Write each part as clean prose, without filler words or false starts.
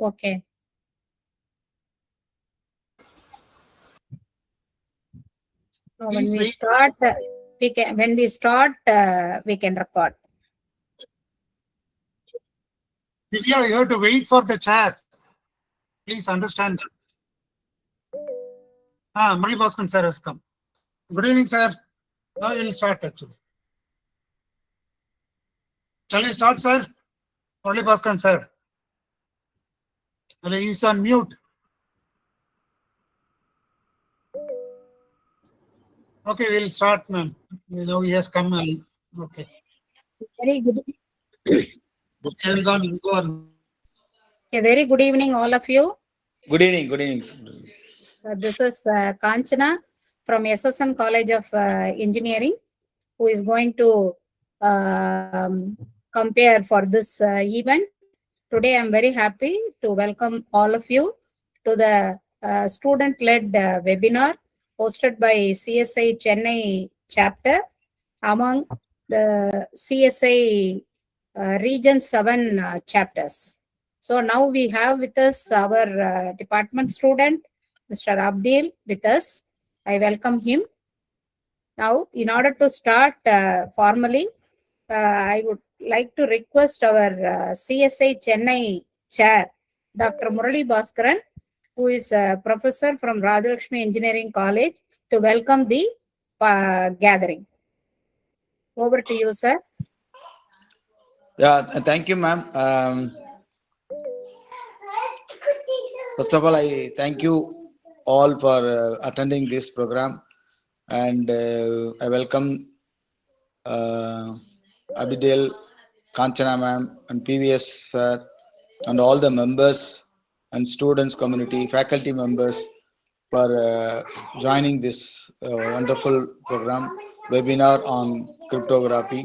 Okay. No, when we start, we can record. Divya, you have to wait for the chat. Please understand. Murali Bhaskaran sir has come. Good evening, sir. Now we will start actually. Shall we start, sir? Murali Bhaskaran sir. He's on mute. Okay, we'll start, ma'am. You know, he has come. Okay. Very good. Go on. A very good evening, all of you. Good evening. Good evening. This is Kanchana from SSN College of Engineering, who is going to compare for this event. Today, I'm very happy to welcome all of you to the student-led webinar hosted by CSI Chennai chapter among the CSI Region 7 chapters. So now we have with us our department student, Mr. Abdiel, with us. I welcome him. Now, in order to start formally, I would like to request our CSI Chennai chair, Dr. Murali Bhaskaran, who is a professor from Rajalakshmi Engineering College, to welcome the gathering. Over to you, sir. Yeah, thank you, ma'am. First of all, I thank you all for attending this program, and I welcome Abdiel, Kanchana ma'am, and PVS sir, and all the members and students community, faculty members for joining this wonderful program, webinar on cryptography.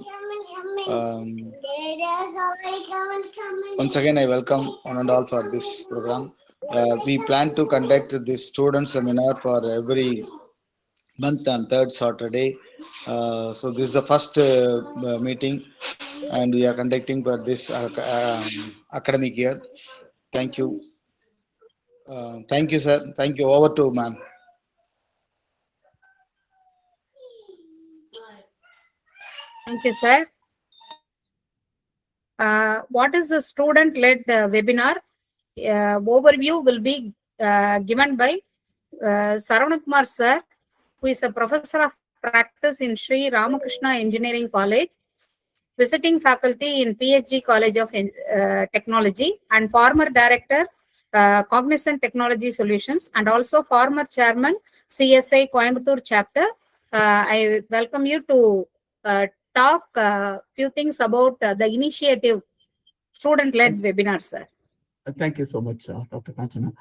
Once again, I welcome one and all for this program. We plan to conduct this student seminar for every month on third Saturday. So this is the first meeting, and we are conducting for this academic year. Thank you. Thank you, sir. Thank you. Over to ma'am. Thank you, sir. What is the student-led webinar? Overview will be given by Saravakumar sir, who is a professor of practice in Sri Ramakrishna Engineering College, visiting faculty in PhD College of Technology, and former director, Cognizant Technology Solutions, and also former chairman, CSI Coimbatore chapter. I welcome you to talk a few things about the initiative student-led webinar, sir. Thank you so much, Dr. Kanchana.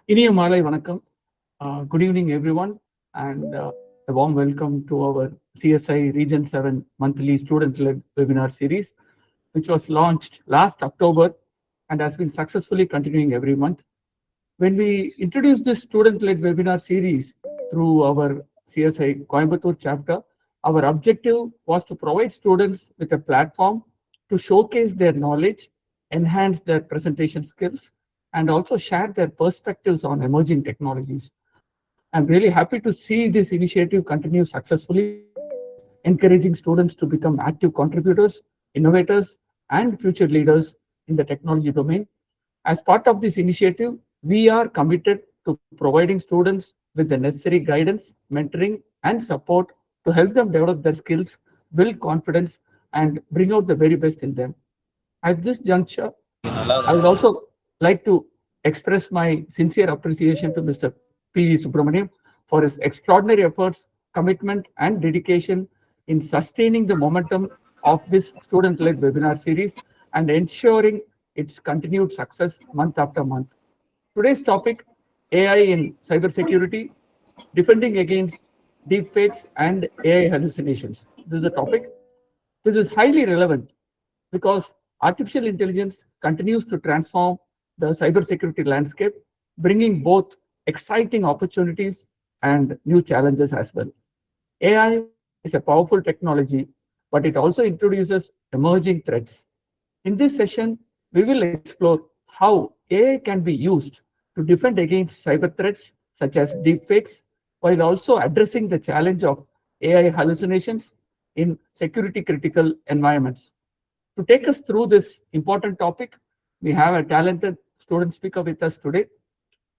Iniya Malai Vanakkam. Good evening, everyone, and a warm welcome to our CSI Region 7 monthly student-led webinar series, which was launched last October and has been successfully continuing every month. When we introduced this student-led webinar series through our CSI Coimbatore chapter, our objective was to provide students with a platform to showcase their knowledge, enhance their presentation skills, and also share their perspectives on emerging technologies. I'm really happy to see this initiative continue successfully, encouraging students to become active contributors, innovators, and future leaders in the technology domain. As part of this initiative, we are committed to providing students with the necessary guidance, mentoring, and support to help them develop their skills, build confidence, and bring out the very best in them. At this juncture, I would also like to express my sincere appreciation to Mr. P.V. Subramaniam for his extraordinary efforts, commitment, and dedication in sustaining the momentum of this student-led webinar series and ensuring its continued success month after month. Today's topic, AI in cybersecurity, defending against deepfakes and AI hallucinations. This is a topic. This is highly relevant because artificial intelligence continues to transform the cybersecurity landscape, bringing both exciting opportunities and new challenges as well. AI is a powerful technology, but it also introduces emerging threats. In this session, we will explore how AI can be used to defend against cyber threats such as deepfakes, while also addressing the challenge of AI hallucinations in security critical environments. To take us through this important topic, we have a talented student speaker with us today.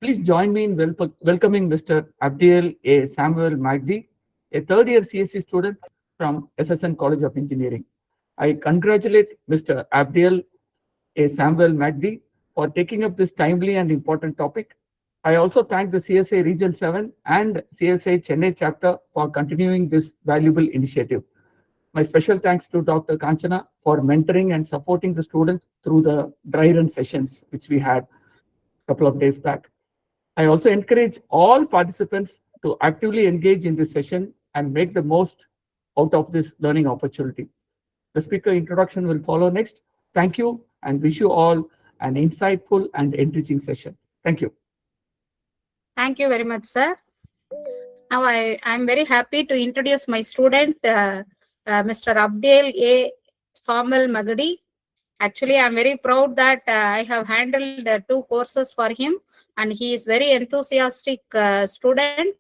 Please join me in welcoming Mr. Abdiel A. Samuel Magdi, a third-year CSC student from SSN College of Engineering. I congratulate Mr. Abdiel A. Samuel Magdi for taking up this timely and important topic. I also thank the CSA Region 7 and CSA Chennai chapter for continuing this valuable initiative. My special thanks to Dr. Kanchana for mentoring and supporting the student through the dry run sessions, which we had a couple of days back. I also encourage all participants to actively engage in this session and make the most out of this learning opportunity. The speaker introduction will follow next. Thank you and wish you all an insightful and enriching session. Thank you. Thank you very much, sir. Now I'm very happy to introduce my student, Mr. Abdiel A. Samuel Magdi. Actually, I'm very proud that I have handled 2 courses for him, and he is very enthusiastic student,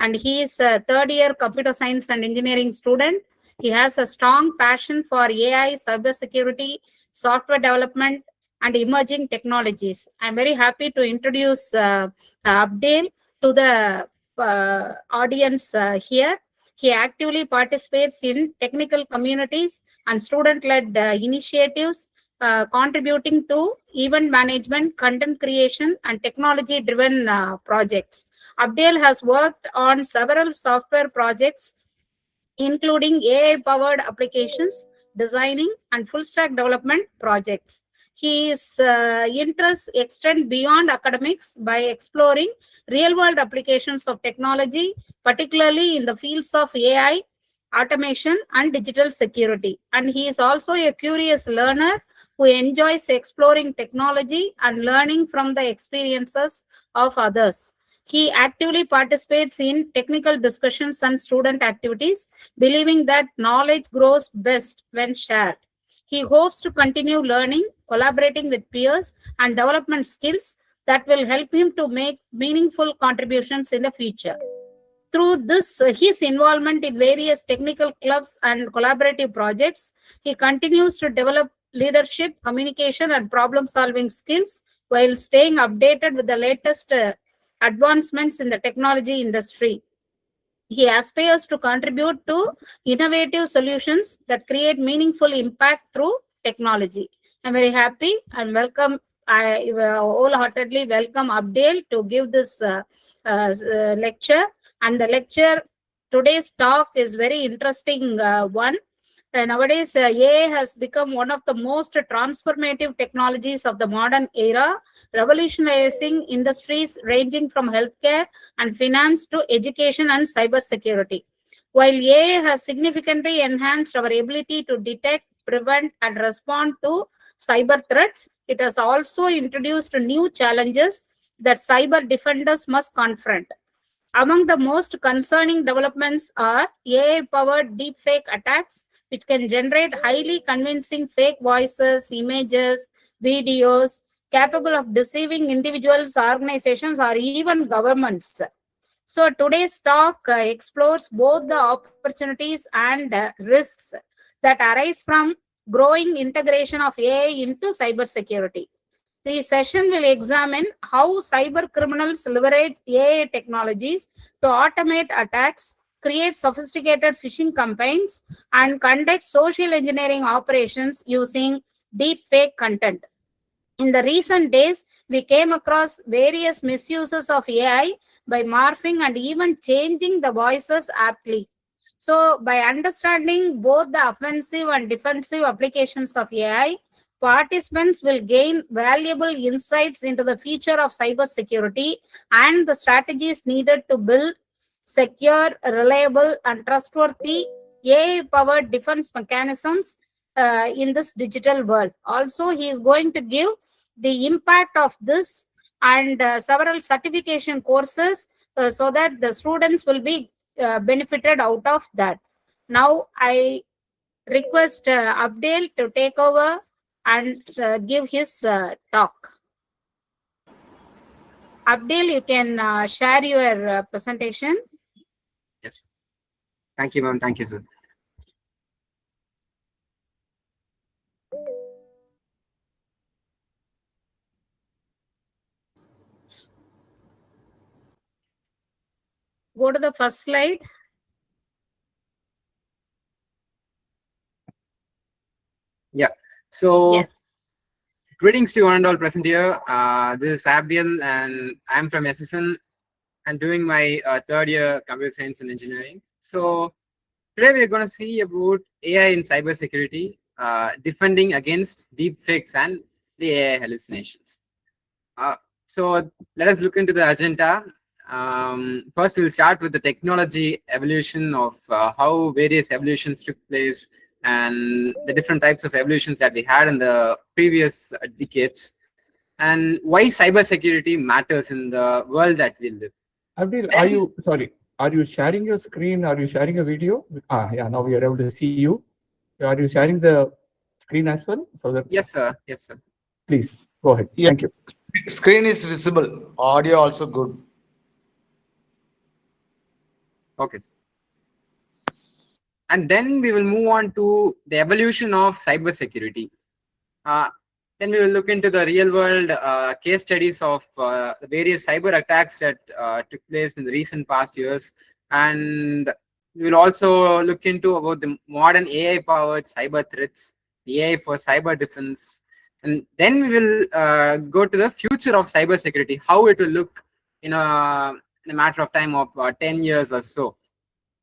and he is a third-year computer science and engineering student. He has a strong passion for AI, cybersecurity, software development, and emerging technologies. I'm very happy to introduce Abdiel to the audience here. He actively participates in technical communities and student-led initiatives, contributing to event management, content creation, and technology-driven projects. Abdiel has worked on several software projects, including AI-powered applications, designing, and full-stack development projects. His interests extend beyond academics by exploring real-world applications of technology, particularly in the fields of AI, automation, and digital security. And he is also a curious learner who enjoys exploring technology and learning from the experiences of others. He actively participates in technical discussions and student activities, believing that knowledge grows best when shared. He hopes to continue learning, collaborating with peers, and development skills that will help him to make meaningful contributions in the future. Through this, his involvement in various technical clubs and collaborative projects, he continues to develop leadership, communication, and problem-solving skills while staying updated with the latest advancements in the technology industry. He aspires to contribute to innovative solutions that create meaningful impact through technology. I'm very happy and I wholeheartedly welcome Abdiel to give this lecture. And the lecture, today's talk is very interesting one. Nowadays, AI has become one of the most transformative technologies of the modern era, revolutionizing industries ranging from healthcare and finance to education and cybersecurity. While AI has significantly enhanced our ability to detect, prevent, and respond to cyber threats, it has also introduced new challenges that cyber defenders must confront. Among the most concerning developments are AI-powered deepfake attacks, which can generate highly convincing fake voices, images, videos, capable of deceiving individuals, organizations, or even governments. So today's talk explores both the opportunities and risks that arise from growing integration of AI into cybersecurity. The session will examine how cyber criminals leverage AI technologies to automate attacks, create sophisticated phishing campaigns, and conduct social engineering operations using deepfake content. In the recent days, we came across various misuses of AI by morphing and even changing the voices aptly. So, by understanding both the offensive and defensive applications of AI, participants will gain valuable insights into the future of cybersecurity and the strategies needed to build secure, reliable, and trustworthy AI-powered defense mechanisms in this digital world. Also, he is going to give the impact of this and several certification courses so that the students will be benefited out of that. Now, I request Abdiel to take over and give his talk. Abdiel, you can share your presentation. Yes. Thank you, ma'am. Thank you, sir. Go to the first slide. Yeah. So, Yes. greetings to one and all present here. This is Abdiel, and I'm from SSN. I'm doing my third year computer science and engineering. So, today we're going to see about AI in cybersecurity, defending against deepfakes and the AI hallucinations. So let us look into the agenda. First, we'll start with the technology evolution of how various evolutions took place and the different types of evolutions that we had in the previous decades, and why cybersecurity matters in the world that we live. Abdiel, are you sharing your screen? Are you sharing a video? Yeah, now we are able to see you. Are you sharing the screen as well? So that Yes, sir. Yes, sir. Please go ahead. Yeah. Thank you. Screen is visible. Audio also good. Okay. And then we will move on to the evolution of cybersecurity. Then we will look into the real world case studies of the various cyber attacks that took place in the recent past years. And we will also look into about the modern AI powered cyber threats, the AI for cyber defense. And then we will go to the future of cybersecurity, how it will look in a matter of time of 10 years or so.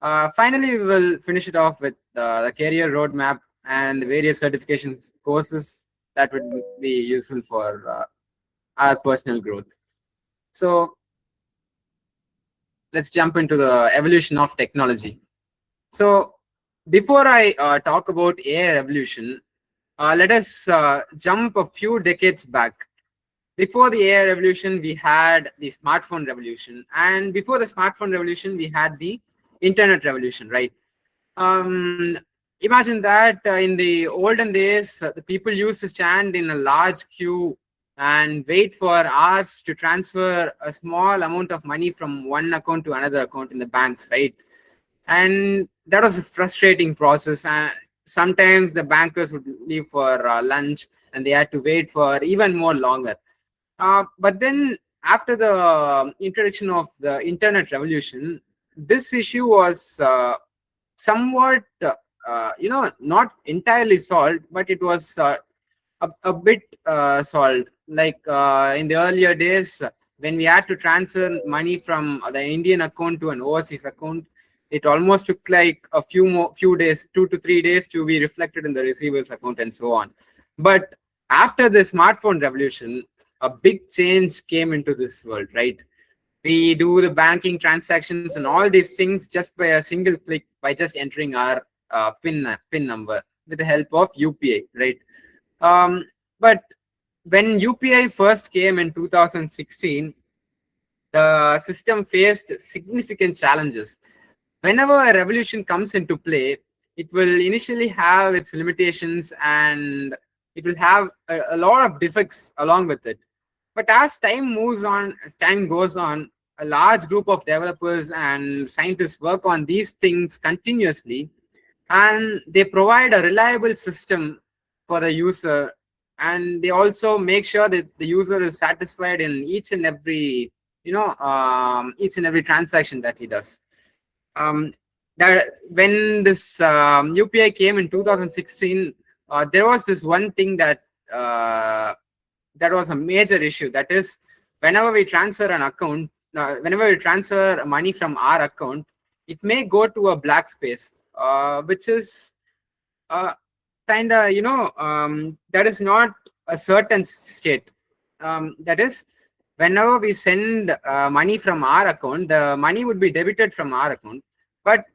Finally, we will finish it off with the career roadmap and the various certification courses that would be useful for our personal growth. So let's jump into the evolution of technology. So before I talk about AI revolution, let us jump a few decades back. Before the AI revolution, we had the smartphone revolution, and before the smartphone revolution, we had the internet revolution, right? Imagine that in the olden days, the people used to stand in a large queue and wait for hours to transfer a small amount of money from one account to another account in the banks, right? And that was a frustrating process. Sometimes the bankers would leave for lunch and they had to wait for even more longer. But then after the introduction of the internet revolution, this issue was somewhat, not entirely solved, but it was a bit solved. Like in the earlier days, when we had to transfer money from the Indian account to an overseas account, it almost took like a few days, 2 to 3 days, to be reflected in the receiver's account and so on. But after the smartphone revolution, a big change came into this world, right? We do the banking transactions and all these things just by a single click, by just entering our PIN number with the help of UPI, right? But when UPI first came in 2016, the system faced significant challenges. Whenever a revolution comes into play, it will initially have its limitations and it will have a lot of defects along with it. But as time moves on, as time goes on, a large group of developers and scientists work on these things continuously, and they provide a reliable system for the user, and they also make sure that the user is satisfied in each and every transaction that he does. That when this UPI came in 2016, there was this one thing that was a major issue. That is, whenever we transfer money from our account, it may go to a black space, which is kind of, that is not a certain state. That is, whenever we send money from our account, the money would be debited from our account, but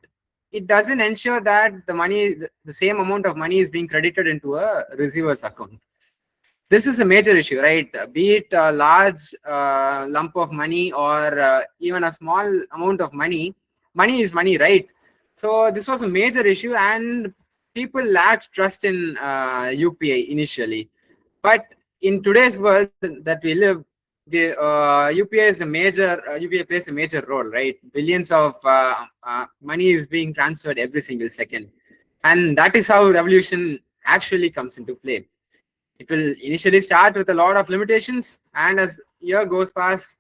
it doesn't ensure that the same amount of money is being credited into a receiver's account. This is a major issue, right? Be it a large lump of money or even a small amount of money. Money is money, right? So this was a major issue, and people lacked trust in UPI initially. But in today's world that we live, the UPI is a major UPI plays a major role, right? Billions of money is being transferred every single second, and that is how revolution actually comes into play. It will initially start with a lot of limitations, and as year goes past,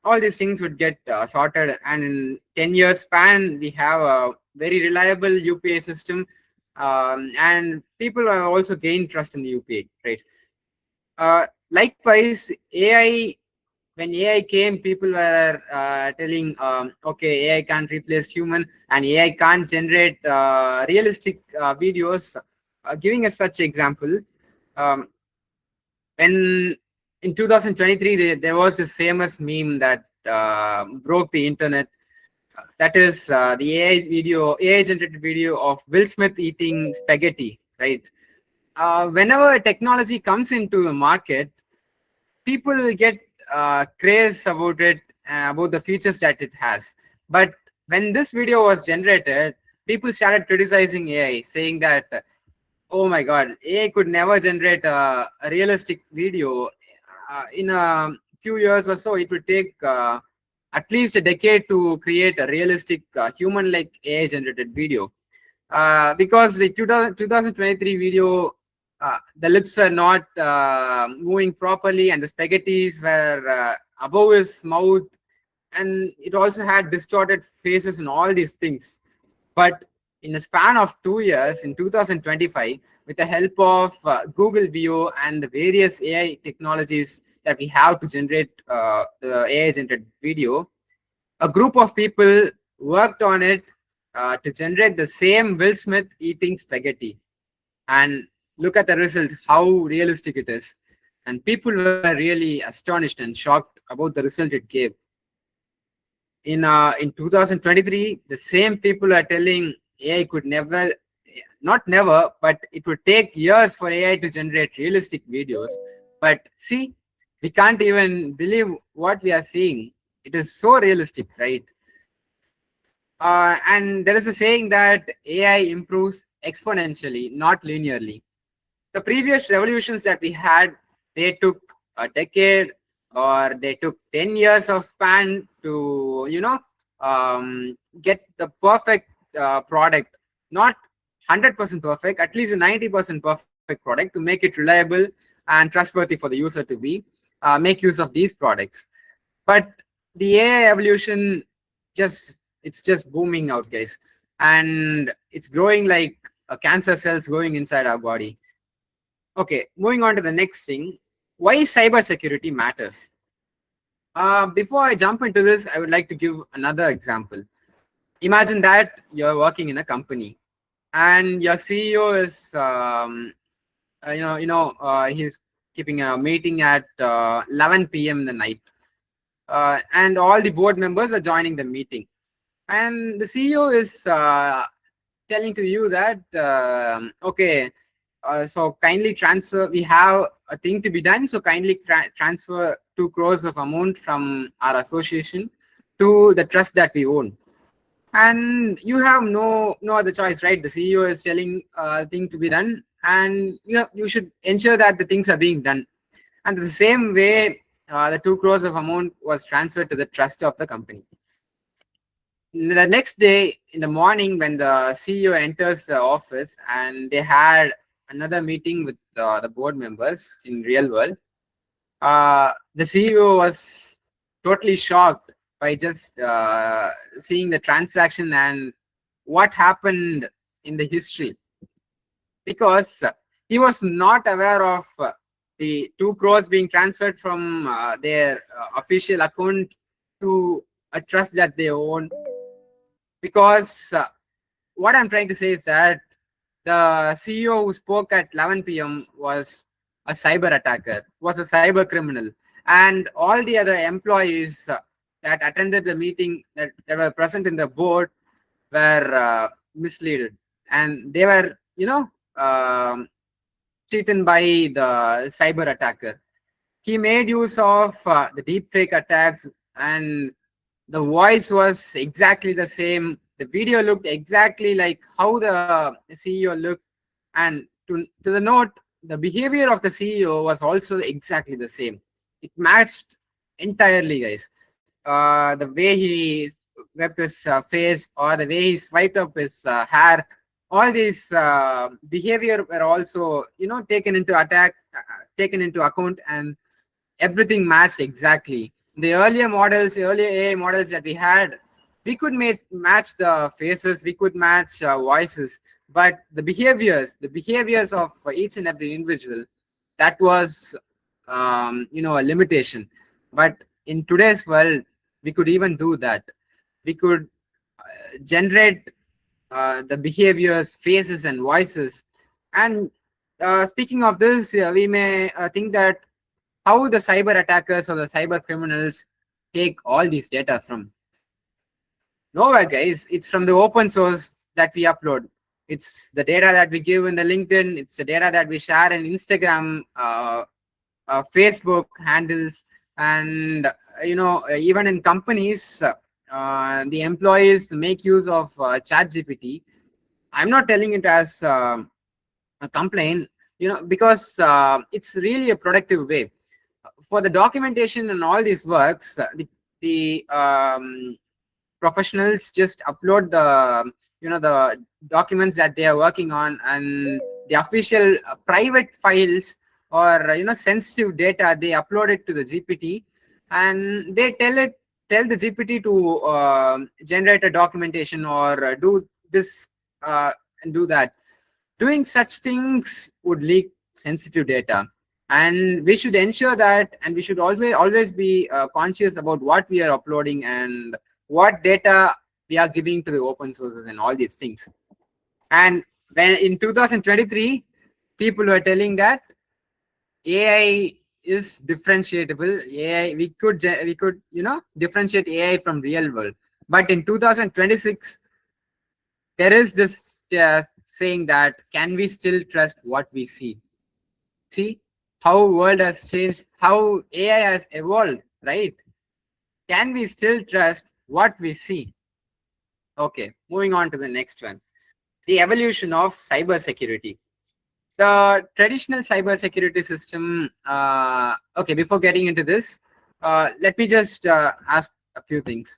all these things would get sorted, and in 10 years span we have a very reliable UPI system, and people have also gained trust in the UPI, right? Likewise, AI, when AI came, people were telling, okay, AI can't replace human, and AI can't generate realistic videos. Giving us such example, um, when in 2023 there was this famous meme that broke the internet. That is the AI generated video of Will Smith eating spaghetti, right? Whenever technology comes into the market, people will get craze about it, about the features that it has. But when this video was generated, people started criticizing AI, saying that, oh my god, AI could never generate a realistic video. In a few years or so, it would take at least a decade to create a realistic human-like AI generated video. Because the 2023 video, the lips were not moving properly, and the spaghettis were above his mouth, and it also had distorted faces and all these things. But in a span of 2 years, in 2025, with the help of Google VO and the various AI technologies that we have to generate the AI generated video, a group of people worked on it to generate the same Will Smith eating spaghetti. And look at the result, how realistic it is. And people were really astonished and shocked about the result it gave. In 2023, the same people are telling AI could never, not never, but it would take years for AI to generate realistic videos. But see, we can't even believe what we are seeing. It is so realistic, right? And there is a saying that AI improves exponentially, not linearly. The previous revolutions that we had, they took a decade, or they took 10 years of span to, get the perfect product. Not 100% perfect, at least a 90% perfect product, to make it reliable and trustworthy for the user to be make use of these products. But the AI evolution, it's just booming out, guys, and it's growing like a cancer cells going inside our body. Okay, moving on to the next thing, why cybersecurity matters. Before I jump into this, I would like to give another example. Imagine that you're working in a company, and your CEO is, he's keeping a meeting at 11 p.m. in the night, and all the board members are joining the meeting, and the CEO is telling to you that, okay, so kindly transfer, we have a thing to be done, so kindly transfer 2 crores of amount from our association to the trust that we own. And you have no other choice, right? The CEO is telling a thing to be done, and you should ensure that the things are being done. And the same way, the 2 crores of amount was transferred to the trust of the company. The next day in the morning, when the CEO enters the office, and they had another meeting with the board members in real world, the CEO was totally shocked by just seeing the transaction and what happened in the history, because he was not aware of the 2 crores being transferred from their official account to a trust that they own. Because what I'm trying to say is that the CEO who spoke at 11 p.m. was a cyber attacker, was a cyber criminal, and all the other employees that attended the meeting, that were present in the board, were misleaded, and they were, cheated by the cyber attacker. He made use of the deepfake attacks, and the voice was exactly the same. The video looked exactly like how the CEO looked, and to the note, the behavior of the CEO was also exactly the same. it matched entirely, guys. The way he swept his face, or the way he swiped up his hair, all these behavior were also, taken into account, and everything matched exactly. The earlier AI models that we had, we could match the faces, we could match voices, but the behaviors of each and every individual, that was, a limitation. But in today's world, we could even do that. We could generate the behaviors, faces, and voices. And speaking of this, we may think that how the cyber attackers or the cyber criminals take all these data from. Nowhere, guys. It's from the open source that we upload. It's the data that we give in the LinkedIn. It's the data that we share in Instagram, Facebook handles, and even in companies, the employees make use of ChatGPT. I'm not telling it as a complaint, because it's really a productive way for the documentation and all these works. The professionals just upload the documents that they are working on, and the official private files or sensitive data, they upload it to the GPT, and they tell the GPT to generate a documentation or do this and do that. Doing such things would leak sensitive data, and we should ensure that, and we should always be conscious about what we are uploading and what data we are giving to the open sources and all these things. And when in 2023, people were telling that AI is differentiable. AI, we could differentiate AI from real world. But in 2026, there is this saying that, can we still trust what we see? See how world has changed, how AI has evolved, right? Can we still trust what we see? Okay, moving on to the next one. The evolution of cybersecurity. The traditional cybersecurity system. Okay, before getting into this, let me just ask a few things.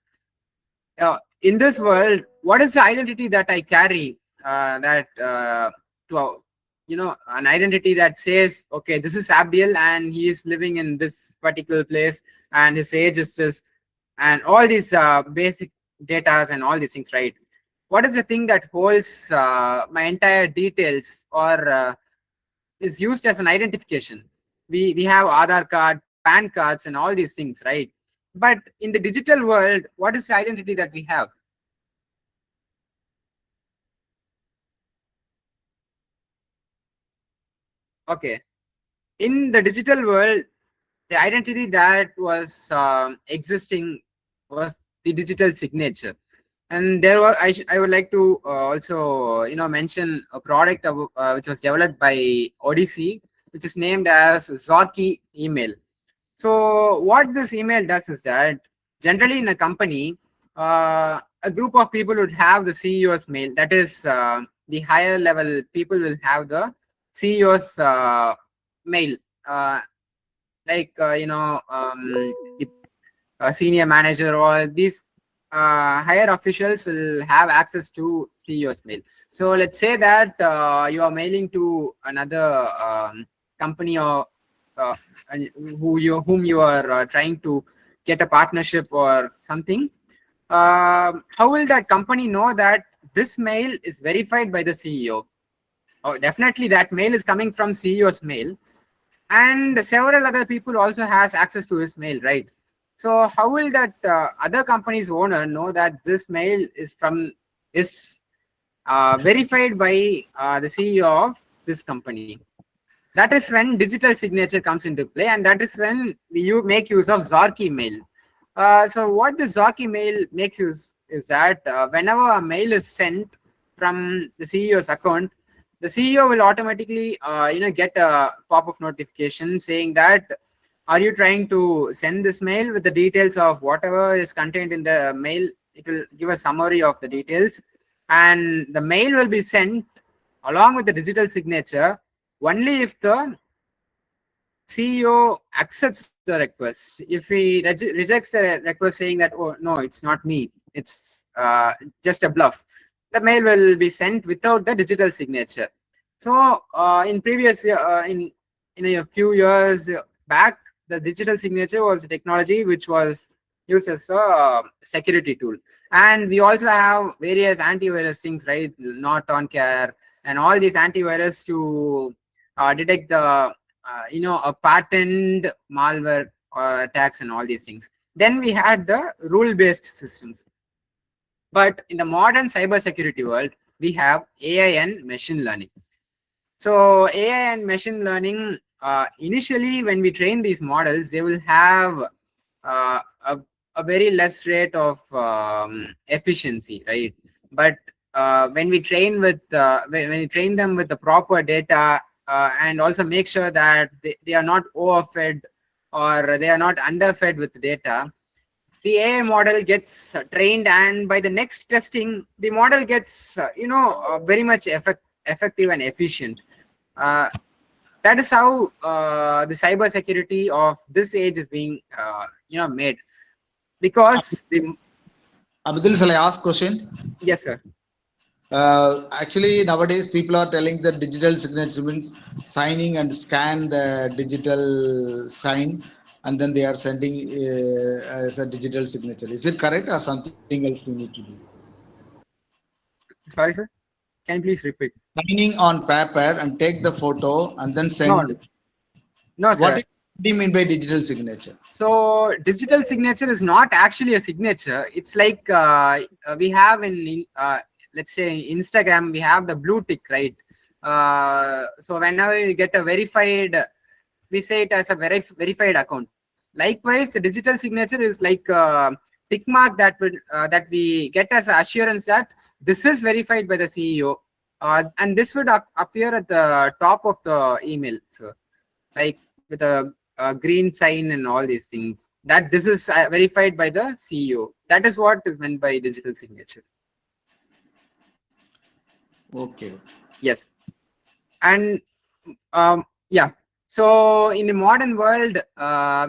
In this world, what is the identity that I carry? An identity that says, okay, this is Abdiel, and he is living in this particular place, and his age is this, and all these basic data and all these things, right? What is the thing that holds my entire details, or is used as an identification? We have Aadhaar card, PAN cards, and all these things, right? But in the digital world, what is the identity that we have? Okay, in the digital world, the identity that was existing was the digital signature. And there was, I would like to also mention a product which was developed by Odyssey, which is named as Zorky email. So what this email does is that, generally in a company, a group of people would have the CEO's mail. That is, the higher level people will have the CEO's mail, like the senior manager, or these higher officials will have access to CEO's mail. So let's say that you are mailing to another company, or whom you are trying to get a partnership or something. How will that company know that this mail is verified by the CEO? Oh, definitely that mail is coming from CEO's mail, and several other people also has access to his mail, right? So how will that other company's owner know that this mail is verified by the CEO of this company? That is when digital signature comes into play, and that is when you make use of Zorky mail. So what the Zorky mail makes use is that whenever a mail is sent from the CEO's account, the CEO will automatically get a pop-up notification saying that, are you trying to send this mail with the details of whatever is contained in the mail? It will give a summary of the details, and the mail will be sent along with the digital signature only if the CEO accepts the request. If he rejects the request saying that, oh no, it's not me, it's just a bluff, the mail will be sent without the digital signature. So in previous in a few years back, the digital signature was a technology which was used as a security tool. And we also have various antivirus things, right? Not on care and all these antivirus to detect the a patterned malware attacks and all these things. Then we had the rule-based systems. But in the modern cybersecurity world, we have AI and machine learning. So AI and machine learning, initially when we train these models, they will have a very less rate of efficiency, right? But when we train with when we train them with the proper data and also make sure that they are not overfed or they are not underfed with data, the AI model gets trained, and by the next testing, the model gets very much effective and efficient. That is how the cybersecurity of this age is being made. Because Abdiel, shall I ask question? Yes, sir. Actually, nowadays people are telling that digital signature means signing and scan the digital sign, and then they are sending as a digital signature. Is it correct or something else we need to do? Sorry, sir. Can you please repeat? Signing on paper and take the photo and then send. No, sir. What do you mean by digital signature? So digital signature is not actually a signature. It's like we have in let's say Instagram, we have the blue tick, right? So whenever we get a verified, we say it as a verified account. Likewise, the digital signature is like a tick mark that that we get as assurance that this is verified by the CEO, and this would appear at the top of the email. So like with a green sign and all these things, that this is verified by the CEO. That is what is meant by digital signature. Okay. Yes. And yeah. So in the modern world,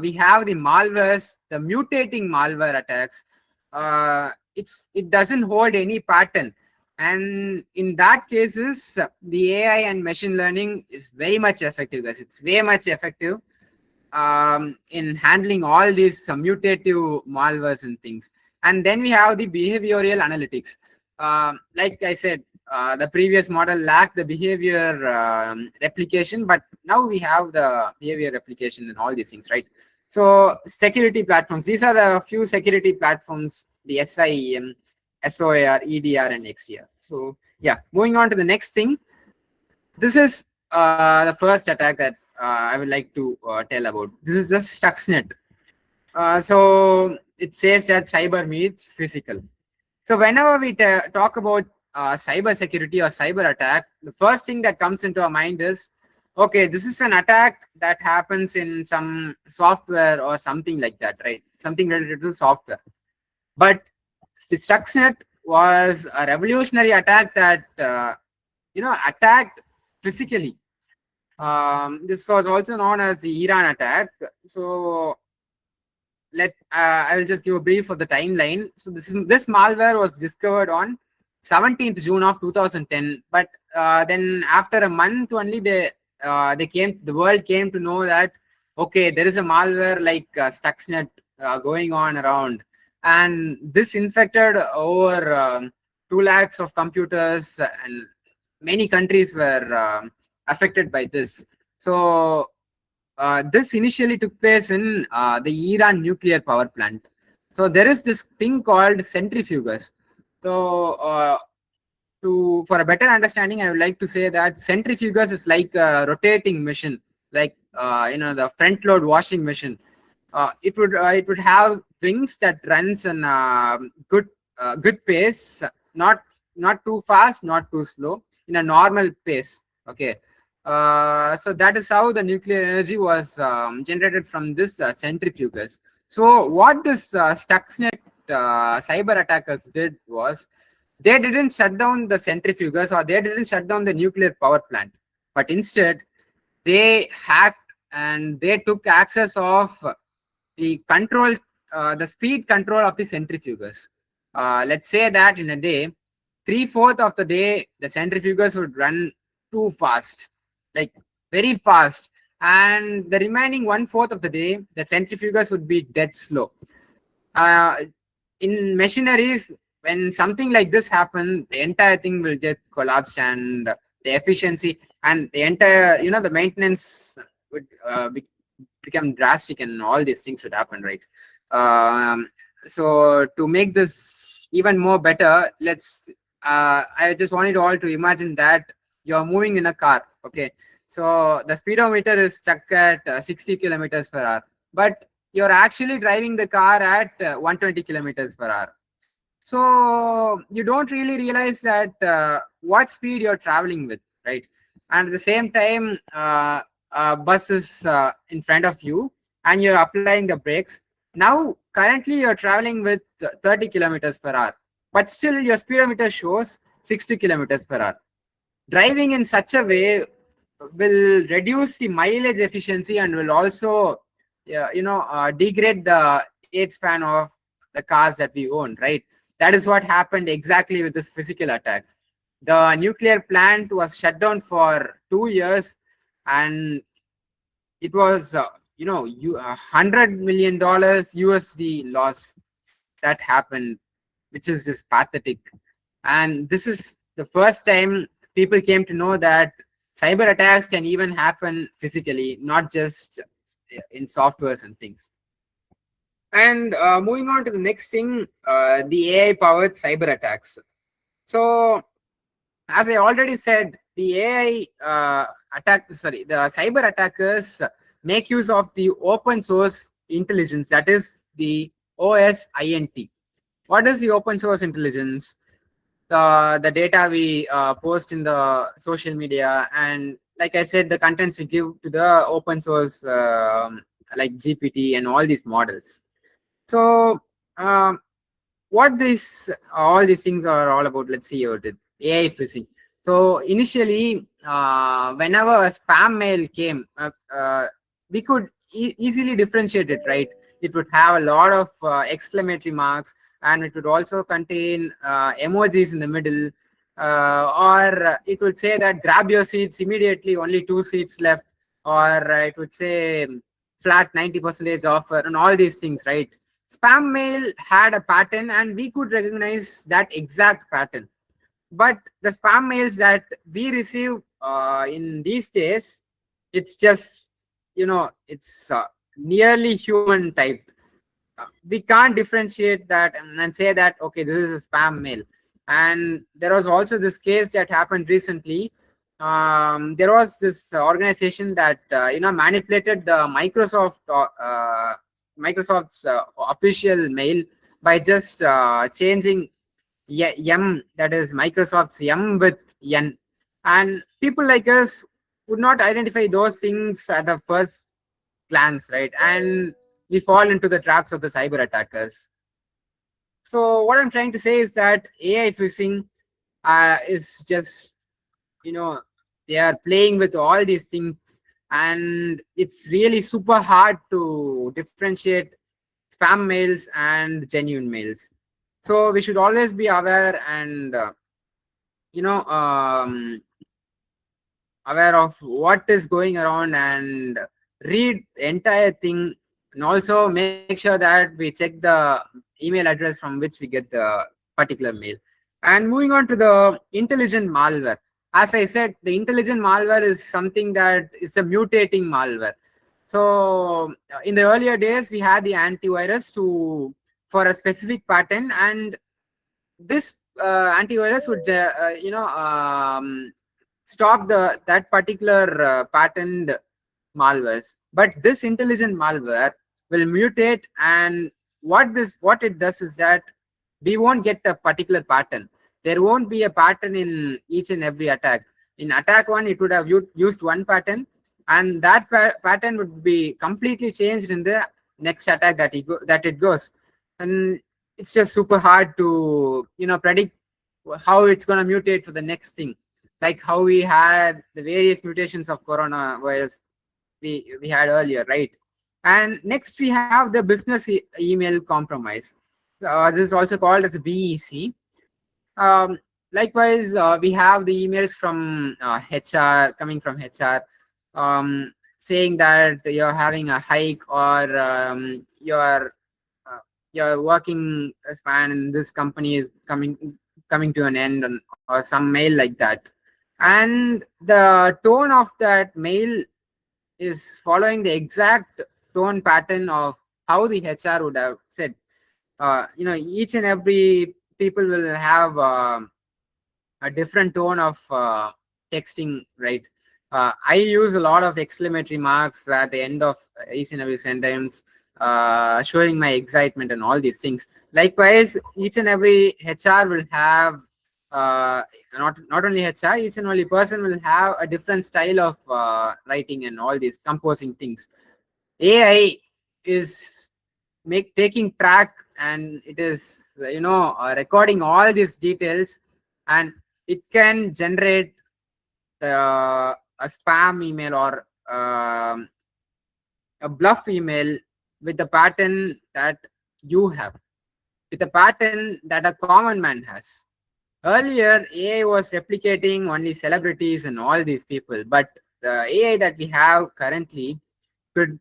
we have the malwares, the mutating malware attacks. It doesn't hold any pattern. And in that cases, the AI and machine learning is very much effective, guys. It's way much effective in handling all these mutative malwares and things. And then we have the behavioral analytics. Like I said, the previous model lacked the behavior replication, but now we have the behavior replication and all these things, right? So security platforms, these are the few security platforms, the SIEM, SOAR, EDR, and XDR. So yeah, moving on to the next thing. This is the first attack that I would like to tell about. This is just Stuxnet. So it says that cyber meets physical. So whenever we talk about cyber security or cyber attack, the first thing that comes into our mind is, okay, this is an attack that happens in some software or something like that, right? Something related to software. But the Stuxnet was a revolutionary attack that attacked physically. This was also known as the Iran attack. So I will just give a brief of the timeline. So this malware was discovered on 17th June of 2010, but then after a month only the world came to know that, okay, there is a malware like Stuxnet going on around, and this infected over 2 lakhs of computers, and many countries were affected by this. So this initially took place in the Iran nuclear power plant. So there is this thing called centrifuges. So for a better understanding, I would like to say that centrifuges is like a rotating machine, like the front load washing machine. It would have rings that runs in good pace, not too fast, not too slow, in a normal pace. Okay. So that is how the nuclear energy was generated from this centrifuges. So what this Stuxnet cyber attackers did was, they didn't shut down the centrifuges or they didn't shut down the nuclear power plant, but instead they hacked and they took access of the control, the speed control of the centrifuges. Let's say that in a day, 3/4 of the day, the centrifuges would run too fast, like very fast. And the remaining 1/4 of the day, the centrifuges would be dead slow. In machineries, when something like this happens, the entire thing will get collapsed, and the efficiency and the entire, the maintenance would become drastic, and all these things would happen, right? So to make this even more better, I just want you all to imagine that you're moving in a car, okay? So the speedometer is stuck at 60 kilometers per hour, but you're actually driving the car at 120 kilometers per hour. So you don't really realize that what speed you're traveling with, right? And at the same time, a bus is in front of you and you're applying the brakes. Now, currently you're traveling with 30 kilometers per hour, but still your speedometer shows 60 kilometers per hour. Driving in such a way will reduce the mileage efficiency and will also, degrade the age span of the cars that we own, right? That is what happened exactly with this physical attack. The nuclear plant was shut down for 2 years, and it was, $100 million USD loss that happened, which is just pathetic. And this is the first time people came to know that cyber attacks can even happen physically, not just in softwares and things. And moving on to the next thing, the AI-powered cyber attacks. So, as I already said, the the cyber attackers make use of the open source intelligence, that is the OSINT. What is the open source intelligence? The data we post in the social media, and like I said, the contents we give to the open source like GPT and all these models. So what all these things are all about, let's see about it. AI phishing. So initially, whenever a spam mail came, we could easily differentiate it, right? It would have a lot of exclamatory marks, and it would also contain emojis in the middle, or it would say that grab your seats immediately, only 2 seats left, or it would say flat 90% offer, and all these things, right? Spam mail had a pattern, and we could recognize that exact pattern. But the spam mails that we receive in these days, it's just, it's nearly human type. We can't differentiate that and say that, okay, this is a spam mail. And there was also this case that happened recently. There was this organization that manipulated the Microsoft's official mail by just changing M, that is Microsoft's M, with N. And people like us would not identify those things at the first glance, right? And we fall into the traps of the cyber attackers. So what I'm trying to say is that AI phishing is just, they are playing with all these things, and it's really super hard to differentiate spam mails and genuine mails. So we should always be aware and, aware of what is going around, and read the entire thing, and also make sure that we check the email address from which we get the particular mail. And moving on to the intelligent malware. As I said, the intelligent malware is something that is a mutating malware. So in the earlier days, we had the antivirus for a specific pattern, and this antivirus would stop that particular patterned malwares. But this intelligent malware will mutate, and what it does is that we won't get a particular pattern. There won't be a pattern in each and every attack. In attack 1, it would have used one pattern, and that pattern would be completely changed in the next attack that it goes. And it's just super hard to predict how it's going to mutate for the next thing, like how we had the various mutations of coronavirus we had earlier, right? And next we have the business email compromise. This is also called as a BEC. Likewise, we have the emails from HR, coming from HR, saying that you're having a hike, or your working span in this company is coming to an end, or some mail like that. And the tone of that mail is following the exact tone pattern of how the HR would have said. Each and every people will have a different tone of texting, right? I use a lot of exclamatory marks at the end of each and every sentence, showing my excitement and all these things. Likewise, each and every HR will have not only HR, each and every person will have a different style of writing and all these composing things. AI is taking track, and it is recording all these details, and it can generate a spam email or a bluff email with the pattern that you have, with a pattern that a common man has. Earlier, AI was replicating only celebrities and all these people, but the AI that we have currently could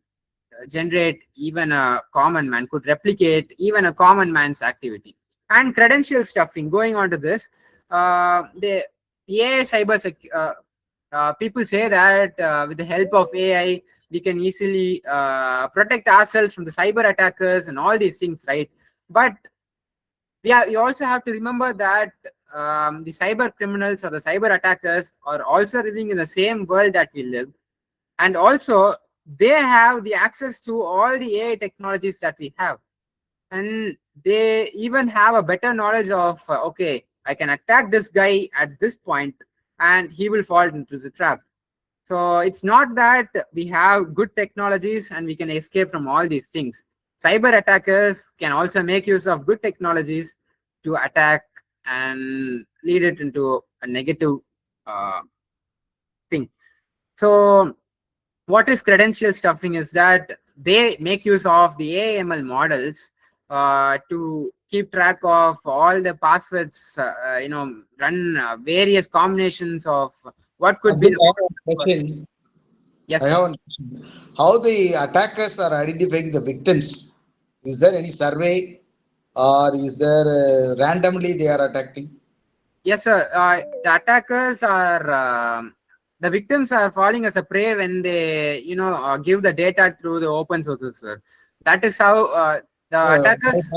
generate even a common man, could replicate even a common man's activity. And credential stuffing, going on to this, the AI people say that with the help of AI, we can easily protect ourselves from the cyber attackers and all these things, right? But we also have to remember that the cyber criminals or the cyber attackers are also living in the same world that we live, and also they have the access to all the AI technologies that we have, and they even have a better knowledge of okay, I can attack this guy at this point and he will fall into the trap. So it's not that we have good technologies and we can escape from all these things. Cyber attackers can also make use of good technologies to attack and lead it into a negative thing. So what is credential stuffing is that they make use of the AML models to keep track of all the passwords, run various combinations of what could be. Yes, I have one question. How the attackers are identifying the victims? Is there any survey, or is there randomly they are attacking? Yes, sir. The attackers are the victims are falling as a prey when they give the data through the open sources, sir. That is how the attackers.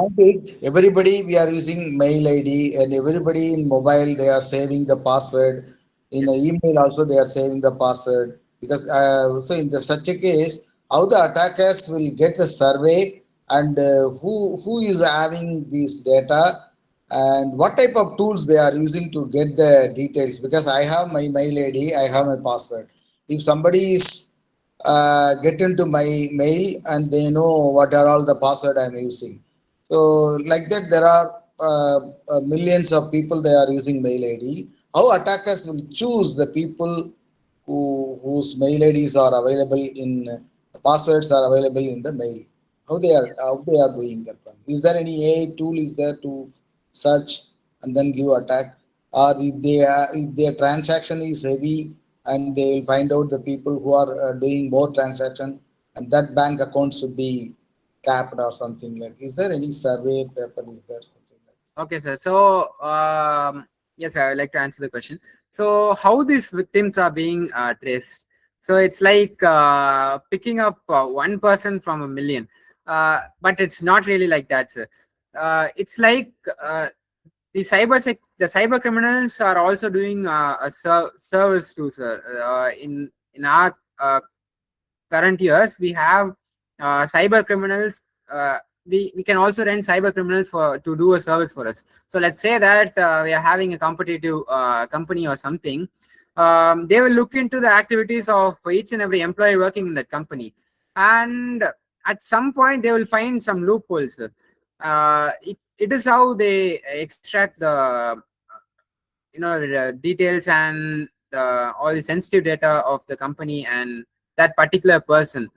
Everybody, we are using mail ID, and everybody in mobile they are saving the password. In Yes. the email also they are saving the password, because so in such a case, how the attackers will get the survey, and who is having this data, and what type of tools they are using to get the details. Because I have my mail ID, I have my password. If somebody is get into my mail and they know what are all the password I'm using. So like that, there are millions of people they are using mail ID. How attackers will choose the people whose mail IDs are available in passwords are available in the mail? How they are doing that one? Is there any AI tool is there to search and then give attack? Or if their transaction is heavy, and they will find out the people who are doing more transaction, and that bank account should be capped or something like. Is there any survey paper? Is there something like? Okay, sir. So yes, I would like to answer the question. So how these victims are being traced? So it's like picking up one person from a million, but it's not really like that, sir. It's like the cyber criminals are also doing a service too, sir. In our current years, we have cyber criminals. We can also rent cyber criminals to do a service for us. So let's say that we are having a competitive company or something. They will look into the activities of each and every employee working in that company, and at some point they will find some loopholes. It is how they extract the the details and all the sensitive data of the company and that particular person.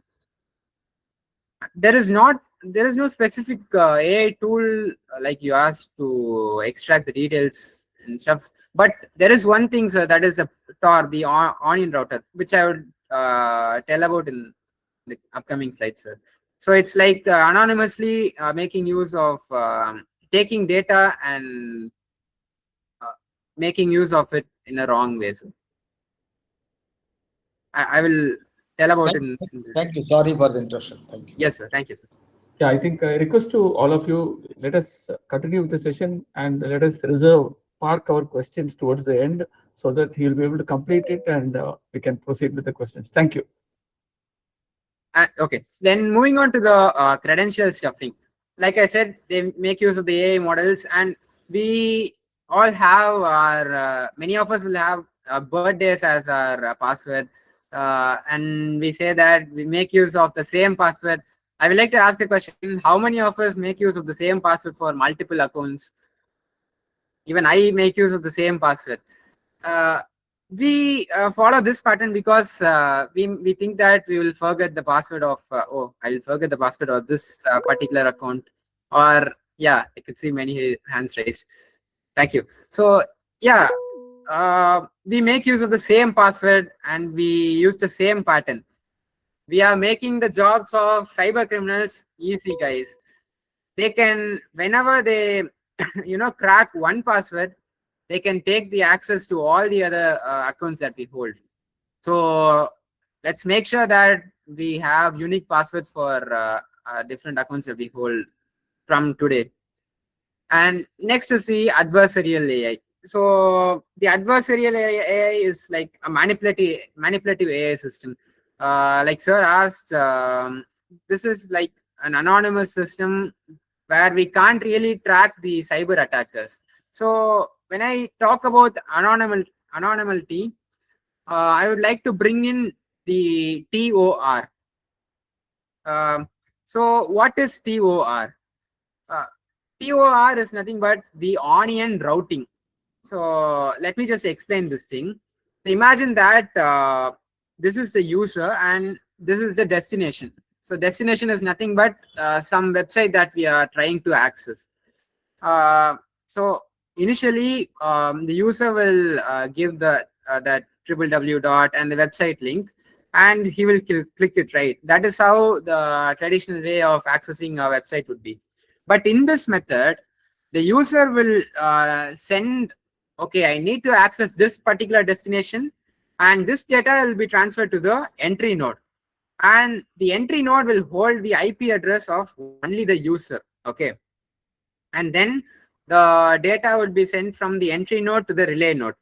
there is no specific AI tool like you asked to extract the details and stuff. But there is one thing, sir, that is a Tor, the onion router, which I would tell about in the upcoming slides, sir. So it's like anonymously making use of taking data and making use of it in a wrong way, sir. I will tell about it. Thank you. Sorry for the interruption. Thank you. Yes, sir. Thank you, sir. Yeah, I think I request to all of you, let us continue with the session and let us park our questions towards the end so that he'll be able to complete it and we can proceed with the questions. Thank you. Okay, then moving on to the credential stuffing. Like I said, they make use of the AI models, and we all have our, many of us will have birthdays as our password. And we say that we make use of the same password. I would like to ask a question. How many of us make use of the same password for multiple accounts? Even I make use of the same password. We follow this pattern because we think that we will forget the password of, oh, I will forget the password of this particular account. Or, yeah, I could see many hands raised. Thank you. So, yeah, we make use of the same password and we use the same pattern. We are making the jobs of cyber criminals easy, guys. They can, whenever they, crack one password, they can take the access to all the other accounts that we hold. So let's make sure that we have unique passwords for different accounts that we hold from today. And next is the adversarial AI. So the adversarial AI is like a manipulative AI system. Like sir asked, this is like an anonymous system where we can't really track the cyber attackers. So when I talk about anonymity, I would like to bring in the TOR. So what is TOR? TOR is nothing but the onion routing. So let me just explain this thing. Imagine that this is the user and this is the destination. So destination is nothing but some website that we are trying to access. So initially, the user will give that www. and the website link, and he will click it, right? That is how the traditional way of accessing a website would be. But in this method, the user will send, okay, I need to access this particular destination, and this data will be transferred to the entry node. And the entry node will hold the IP address of only the user, okay? And then the data would be sent from the entry node to the relay node.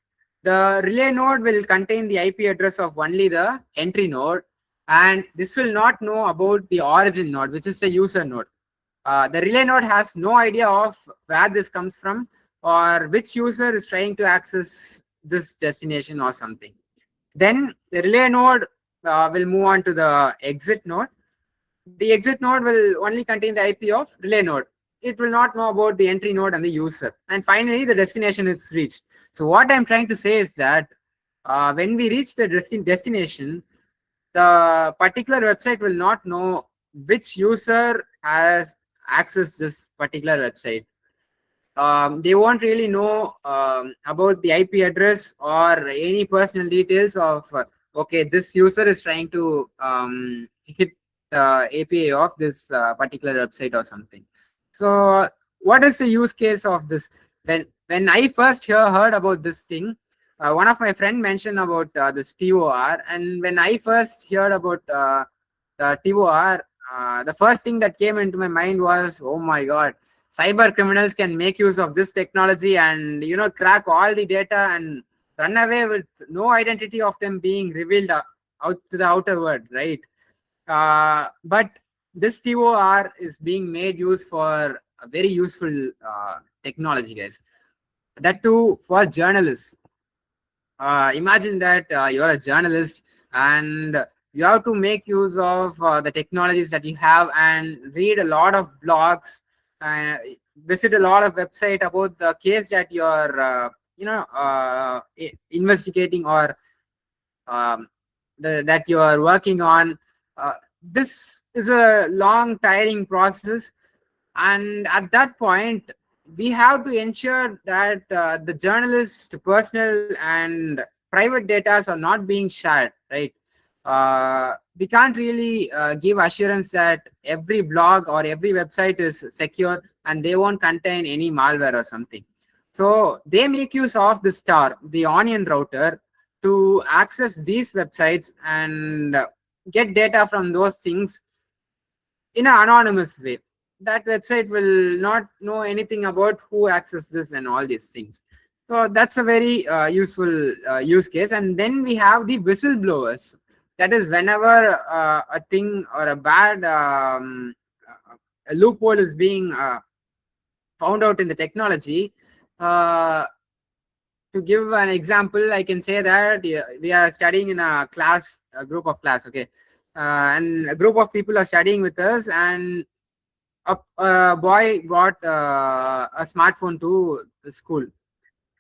The relay node will contain the IP address of only the entry node, and this will not know about the origin node, which is the user node. The relay node has no idea of where this comes from or which user is trying to access this destination or something. Then the relay node will move on to the exit node. The exit node will only contain the IP of relay node. It will not know about the entry node and the user. And finally, the destination is reached. So what I'm trying to say is that when we reach the destination, the particular website will not know which user has accessed this particular website. They won't really know about the IP address or any personal details of, okay, this user is trying to hit the API of this particular website or something. So what is the use case of this? When I first heard about this thing, one of my friend mentioned about this TOR, and when I first heard about the TOR, the first thing that came into my mind was, oh my god, cyber criminals can make use of this technology and crack all the data and run away with no identity of them being revealed out to the outer world, right? But this TOR is being made use for a very useful technology, guys. That too for journalists. Imagine that you're a journalist and you have to make use of the technologies that you have and read a lot of blogs, visit a lot of websites about the case that you're investigating or that you are working on. this is a long, tiring process, and at that point, we have to ensure that the journalist's personal and private data are not being shared, right? We can't really give assurance that every blog or every website is secure and they won't contain any malware or something. So they make use of the star, the onion router, to access these websites and get data from those things in an anonymous way. That website will not know anything about who accessed this and all these things. So that's a very useful use case. And then we have the whistleblowers. That is, whenever a thing or a bad a loophole is being found out in the technology. To give an example, I can say that we are studying in a class, a group of class, okay, and a group of people are studying with us, and a boy brought a smartphone to the school,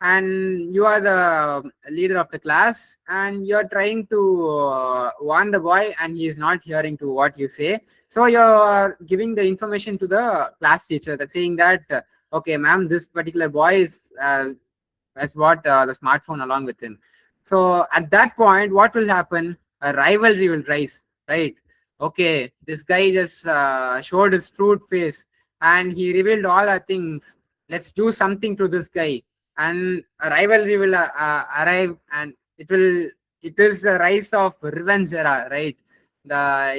and you are the leader of the class, and you're trying to warn the boy, and he is not hearing to what you say. So you're giving the information to the class teacher, that saying that, okay, ma'am, this particular boy has brought the smartphone along with him. So at that point, what will happen? A rivalry will rise, right? Okay, this guy just showed his true face and he revealed all our things. Let's do something to this guy. And a rivalry will arrive, and it is the rise of revenge era, right?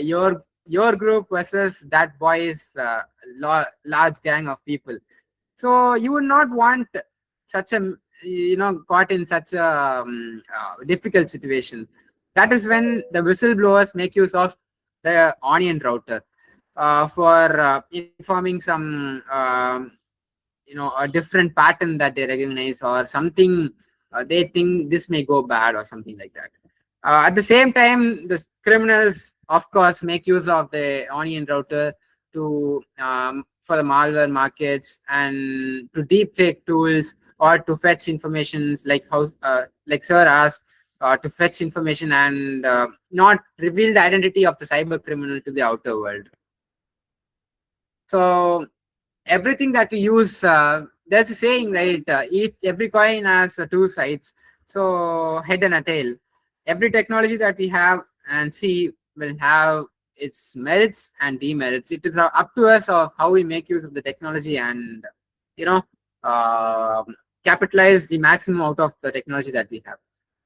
Your group versus that boy's large gang of people. So you would not want such a caught in such a difficult situation. That is when the whistleblowers make use of the onion router for informing some a different pattern that they recognize, or something they think this may go bad or something like that. At the same time, the criminals, of course, make use of the onion router to for the malware markets and to deepfake tools, or to fetch information, like how like sir asked, to fetch information and not reveal the identity of the cyber criminal to the outer world. So everything that we use, there's a saying, right? Every coin has two sides, so head and a tail. Every technology that we have and see will have its merits and demerits. It is up to us of how we make use of the technology and capitalize the maximum out of the technology that we have.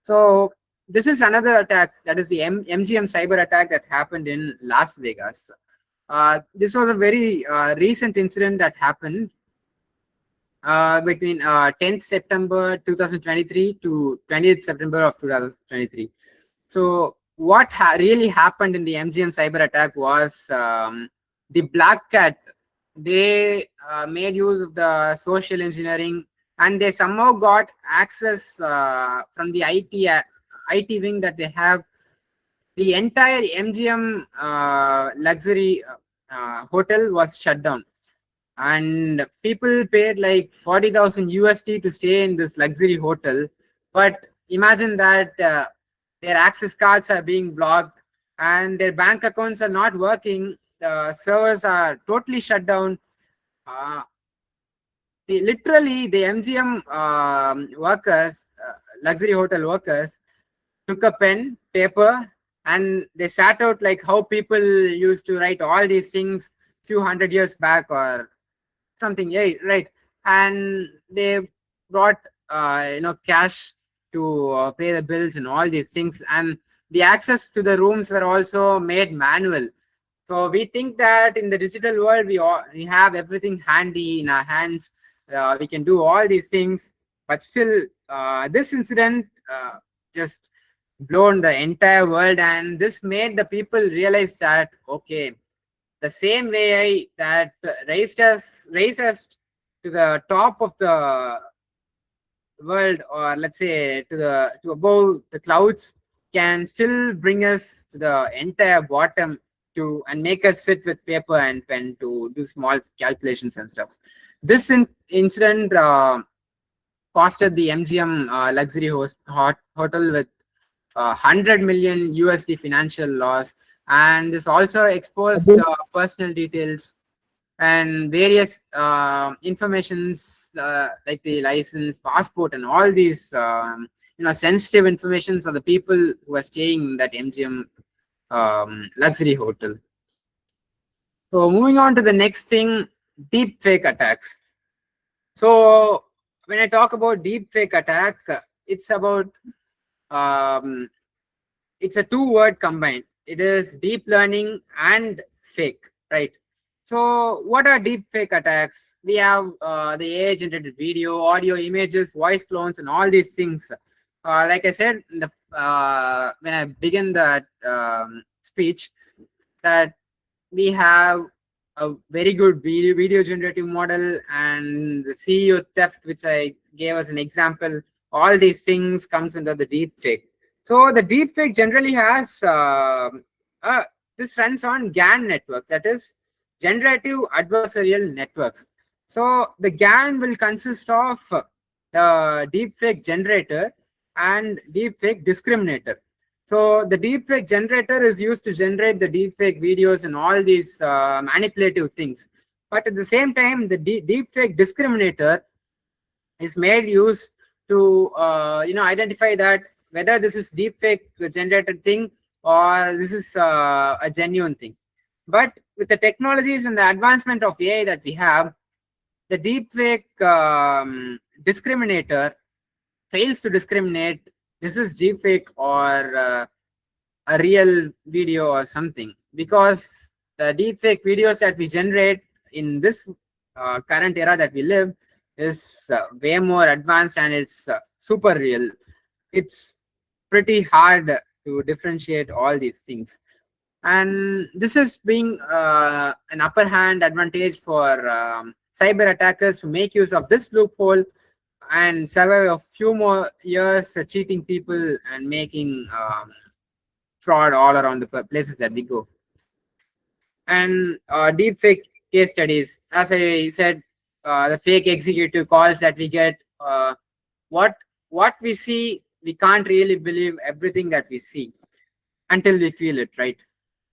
So this is another attack, that is the MGM cyber attack that happened in Las Vegas. This was a very recent incident that happened between 10th September 2023 to 20th September of 2023. So what really happened in the MGM cyber attack was the Black Cat. They made use of the social engineering, and they somehow got access from the IT wing that they have. The entire MGM luxury hotel was shut down, and people paid like 40,000 USD to stay in this luxury hotel. But imagine that their access cards are being blocked and their bank accounts are not working. The servers are totally shut down. Literally, the MGM workers, luxury hotel workers, took a pen, paper, and they sat out like how people used to write all these things few hundred years back or something, yeah, right? And they brought cash to pay the bills and all these things, and the access to the rooms were also made manual. So we think that in the digital world we have everything handy in our hands. We can do all these things, but still this incident just blown the entire world, and this made the people realize that, okay, the same way that raised us to the top of the world, or let's say to above the clouds, can still bring us to the entire bottom and make us sit with paper and pen to do small calculations and stuff. This incident costed the MGM luxury hotel with 100 million USD financial loss, and this also exposes personal details and various informations like the license, passport, and all these sensitive informations of the people who are staying in that MGM luxury hotel. So moving on to the next thing, deepfake attacks. So when I talk about deepfake attack, it's about it's a two-word combined. It is deep learning and fake, right? So what are deepfake attacks? We have the AI generated video, audio, images, voice clones, and all these things. Like I said, when I begin that speech, that we have a very good video generative model and the CEO theft, which I gave as an example. All these things comes under the deepfake. So the deepfake generally has this runs on GAN network, that is generative adversarial networks. So the GAN will consist of the deepfake generator and deepfake discriminator. So the deepfake generator is used to generate the deepfake videos and all these manipulative things. But at the same time, the deepfake discriminator is made use to identify that whether this is deepfake generated thing or this is a genuine thing. But with the technologies and the advancement of AI that we have, the deepfake discriminator fails to discriminate this is deepfake or a real video or something, because the deepfake videos that we generate in this current era that we live is way more advanced and it's super real. It's pretty hard to differentiate all these things. And this is being an upper hand advantage for cyber attackers to make use of this loophole and survive a few more years cheating people and making fraud all around the places that we go. And deepfake case studies, as I said, the fake executive calls that we get, what we see, we can't really believe everything that we see until we feel it, right?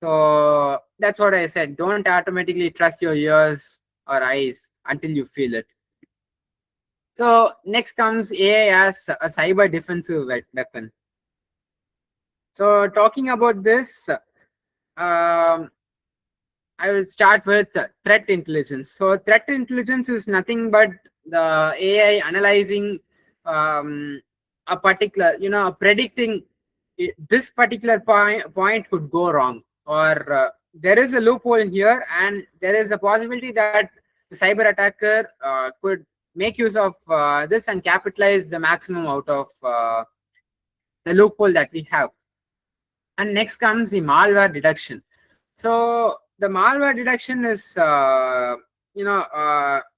So that's what I said. Don't automatically trust your ears or eyes until you feel it. So next comes AI as a cyber defensive weapon. So talking about this, I will start with threat intelligence. So threat intelligence is nothing but the AI analyzing a particular, predicting this particular point could go wrong, or there is a loophole here and there is a possibility that the cyber attacker could make use of this and capitalize the maximum out of the loophole that we have. And next comes the malware detection. So the malware detection is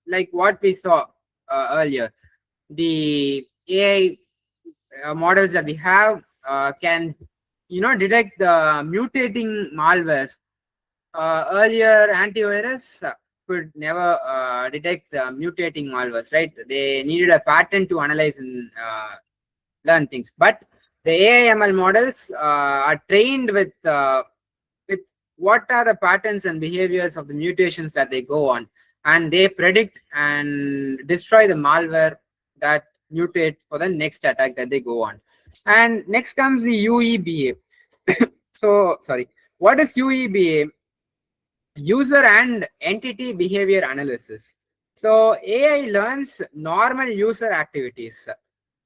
like what we saw earlier. The AI models that we have can detect the mutating malwares. Earlier antivirus could never detect the mutating malwares, right? They needed a pattern to analyze and learn things. But the AI/ML models are trained with what are the patterns and behaviors of the mutations that they go on, and they predict and destroy the malware that mutate for the next attack that they go on. And next comes the UEBA. So sorry, what is UEBA? User and entity behavior analysis. So AI learns normal user activities.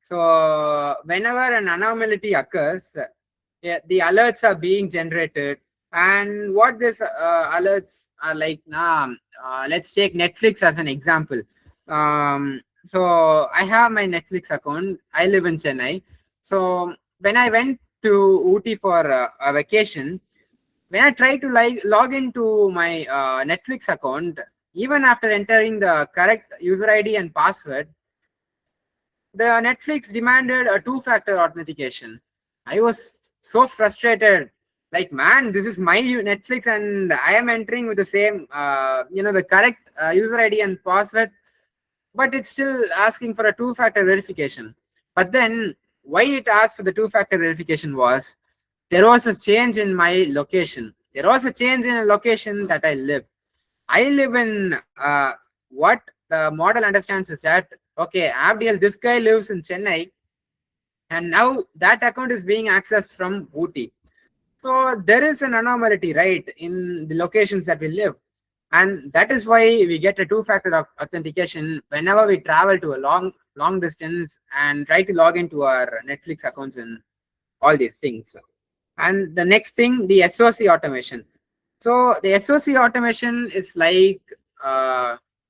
So whenever an anomaly occurs, the alerts are being generated. And what these alerts are like now, let's take Netflix as an example. So I have my Netflix account. I live in Chennai. So when I went to Ooty for a vacation, when I try to log into my Netflix account, even after entering the correct user ID and password, the Netflix demanded a two-factor authentication. I was so frustrated. Like, man, this is my Netflix and I am entering with the same, the correct user ID and password, but it's still asking for a two-factor verification. But then why it asked for the two-factor verification was, there was a change in my location. there was a change in a location that I live. I live in what the model understands is that, okay, Abdiel, this guy lives in Chennai, and now that account is being accessed from Ooty. So there is an anomaly, right, in the locations that we live. And that is why we get a two-factor authentication whenever we travel to a long distance and try to log into our Netflix accounts and all these things. And the next thing, the SOC automation. So the SOC automation is like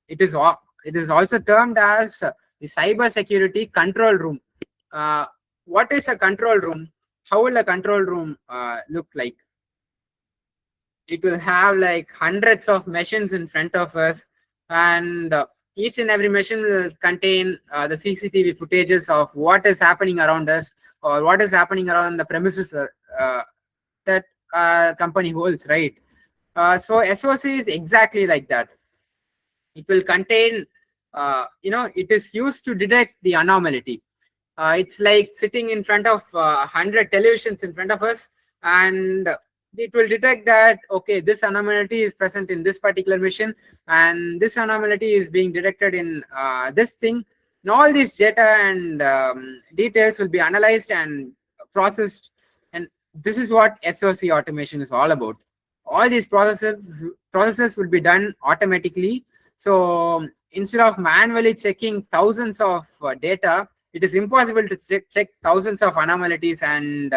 it is also termed as the cybersecurity control room. What is a control room? How will a control room look like? It will have like hundreds of machines in front of us, and each and every machine will contain the CCTV footages of what is happening around us or what is happening around the premises that company holds, right? So SOC is exactly like that. It will contain, it is used to detect the anomaly. It's like sitting in front of 100 televisions in front of us, and it will detect that, okay, this anomaly is present in this particular mission, and this anomaly is being detected in this thing. And all this data and details will be analyzed and processed, and this is what SOC automation is all about. All these processes will be done automatically. So instead of manually checking thousands of data, it is impossible to check thousands of anomalies and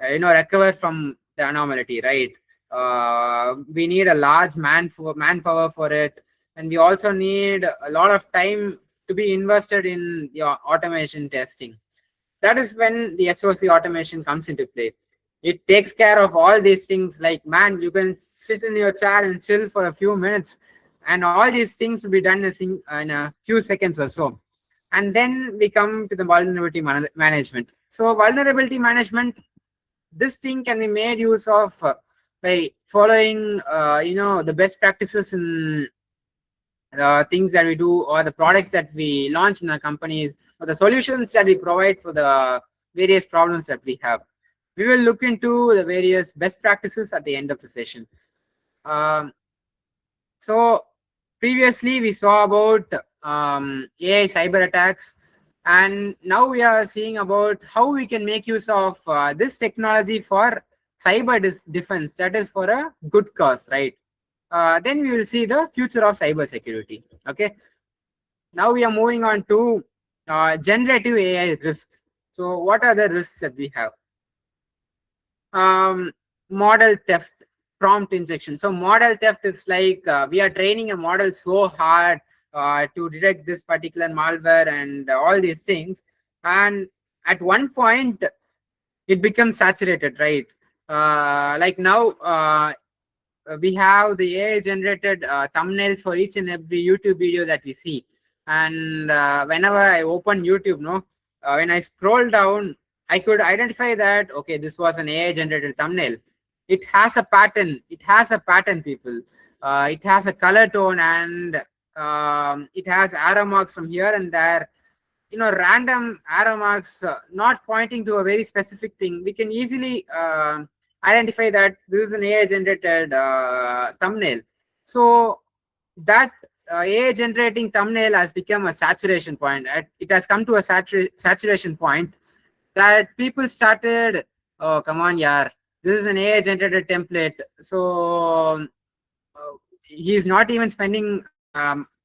recover from the anomaly, right? We need a large manpower for it, and we also need a lot of time to be invested in the automation testing. That is when the SOC automation comes into play. It takes care of all these things. Like, man, you can sit in your chair and chill for a few minutes, and all these things will be done in a few seconds or so. And then we come to the vulnerability management. So vulnerability management, this thing can be made use of by following the best practices in things that we do, or the products that we launch in our companies, or the solutions that we provide for the various problems that we have. We will look into the various best practices at the end of the session. So previously we saw about AI cyber attacks, and now we are seeing about how we can make use of this technology for cyber defense, that is for a good cause, right? Then we will see the future of cybersecurity. Okay. Now we are moving on to generative AI risks. So what are the risks that we have? Model theft, prompt injection. So model theft is like we are training a model so hard to detect this particular malware and all these things, and at one point it becomes saturated, right? Like now we have the AI generated thumbnails for each and every YouTube video that we see, and whenever I open YouTube, when I scroll down, I could identify that, okay, this was an AI generated thumbnail. It has a pattern. It has a pattern, people. It has a color tone, and it has arrow marks from here and there. Random arrow marks not pointing to a very specific thing. We can easily identify that this is an AI generated thumbnail. So that AI generating thumbnail has become a saturation point. It has come to a saturation point that people started, oh, come on, yeah, this is an AI generated template. So he's not even spending,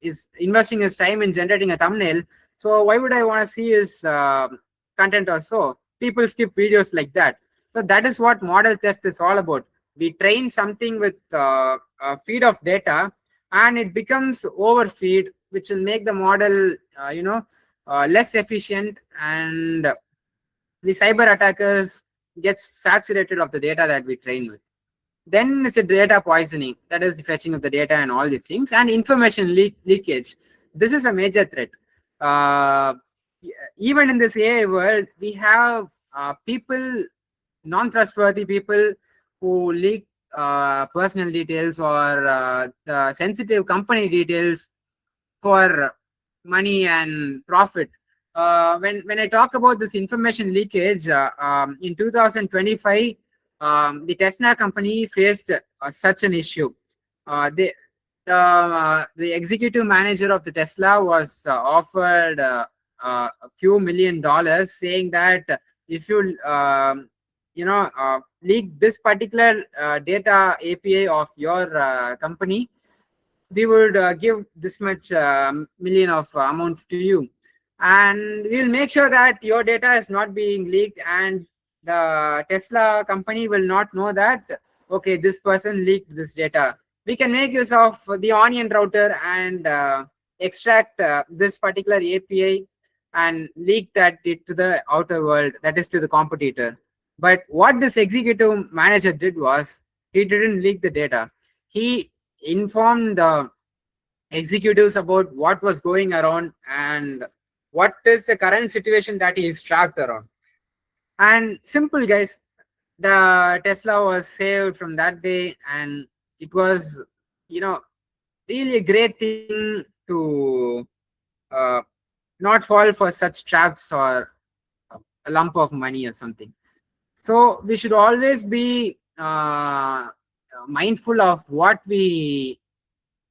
is investing his time in generating a thumbnail. So why would I want to see his content or so? People skip videos like that. So that is what model theft is all about. We train something with a feed of data, and it becomes overfeed, which will make the model, less efficient, and the cyber attackers get saturated of the data that we train with. Then it's a data poisoning, that is the fetching of the data and all these things, and information leakage. This is a major threat. Even in this AI world, we have people, non-trustworthy people, who leak personal details or the sensitive company details for money and profit. When I talk about this information leakage, in 2025, the Tesla company faced such an issue. The executive manager of the Tesla was offered a few $1,000,000, saying that if you leak this particular data API of your company, we would give this much million of amount to you, and we will make sure that your data is not being leaked, and the Tesla company will not know that, okay, this person leaked this data. We can make use of the onion router and extract this particular API and leak that to the outer world, that is to the competitor. But what this executive manager did was, he didn't leak the data. He informed the executives about what was going around and what is the current situation that he is trapped around. And simple, guys, the Tesla was saved from that day, and it was, really a great thing to not fall for such traps or a lump of money or something. So we should always be mindful of what we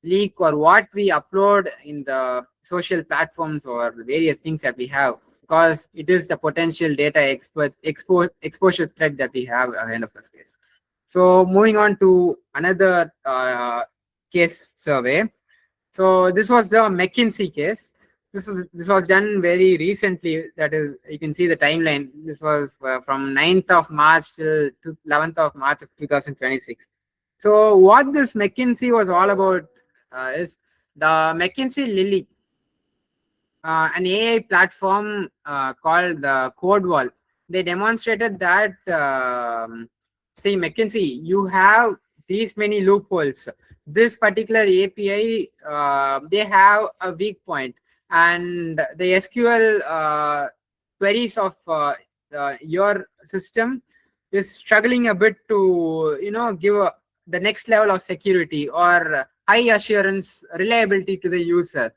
leak or what we upload in the social platforms or the various things that we have, because it is the potential data exposure threat that we have ahead of us, guys. So moving on to another case survey. So this was the McKinsey case. This was done very recently. That is, you can see the timeline. This was from 9th of March till 11th of March of 2026. So what this McKinsey was all about is the McKinsey Lily, an AI platform called the Code Wall. They demonstrated that, say, McKinsey, you have these many loopholes. This particular API, they have a weak point, and the SQL queries of your system is struggling a bit to, give the next level of security or high assurance reliability to the user.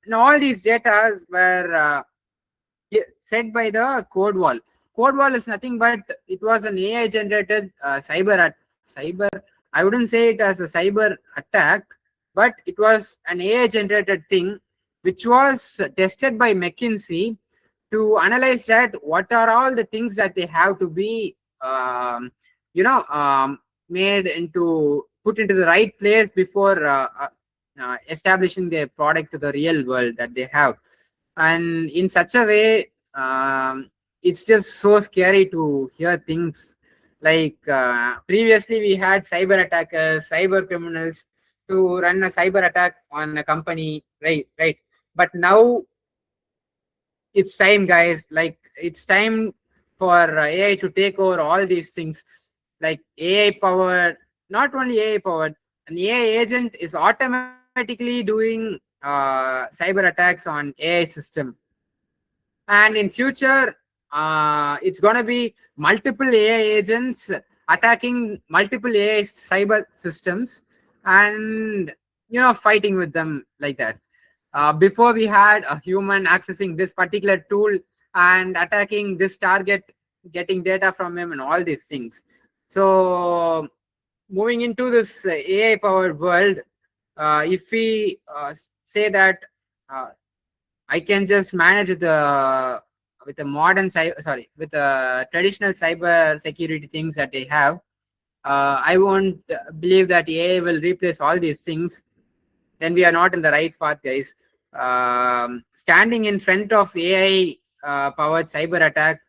Now all these data were set by the Code Wall. Code Wall is nothing but it was an AI generated cyber. I wouldn't say it as a cyber attack, but it was an AI generated thing which was tested by McKinsey to analyze that what are all the things that they have to be put into the right place before establishing their product to the real world that they have. And in such a way, it's just so scary to hear things like previously we had cyber attackers, cyber criminals to run a cyber attack on a company, right? But now it's time, guys. Like, it's time for AI to take over all these things. Like AI powered, not only AI powered, an AI agent is automatically doing cyber attacks on AI system. And in future, it's gonna be multiple AI agents attacking multiple AI cyber systems and fighting with them like that. Before we had a human accessing this particular tool and attacking this target, getting data from him and all these things. So moving into this AI powered world, if we say that I can just manage with the modern with the traditional cyber security things that they have, I won't believe that AI will replace all these things. Then we are not in the right path, guys. Standing in front of AI powered cyber attack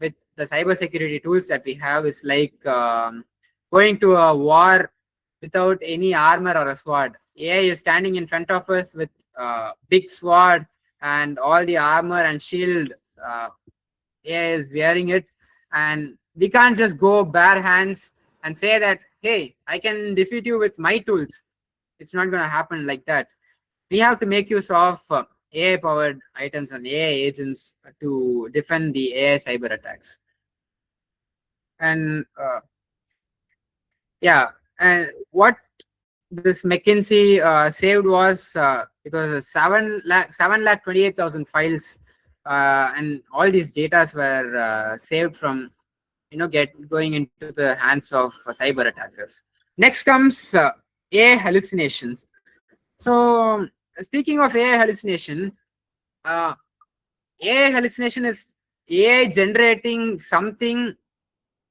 with the cyber security tools that we have is like going to a war without any armor or a sword. AI is standing in front of us with big sword and all the armor and shield. AI is wearing it, and we can't just go bare hands and say that, hey, I can defeat you with my tools. It's not going to happen like that. We have to make use of AI powered items and AI agents to defend the AI cyber attacks. And and what this McKinsey saved was it was 7,28,000 files, and all these data were saved from going into the hands of cyber attackers. Next comes AI hallucinations. So speaking of AI hallucination, AI hallucination is AI generating something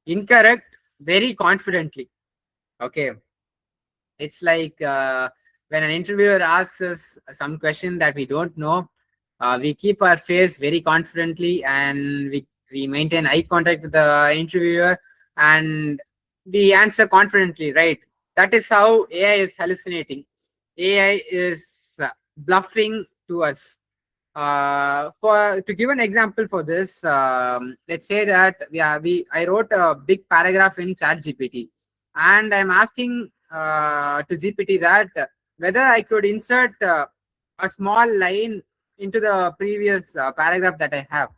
incorrect very confidently. Okay, it's like when an interviewer asks us some question that we don't know, we keep our face very confidently and we maintain eye contact with the interviewer and we answer confidently, right? That is how AI is hallucinating. AI is bluffing to us. To give an example for this, let's say that I wrote a big paragraph in ChatGPT, and I'm asking to GPT that whether I could insert a small line into the previous paragraph that I have,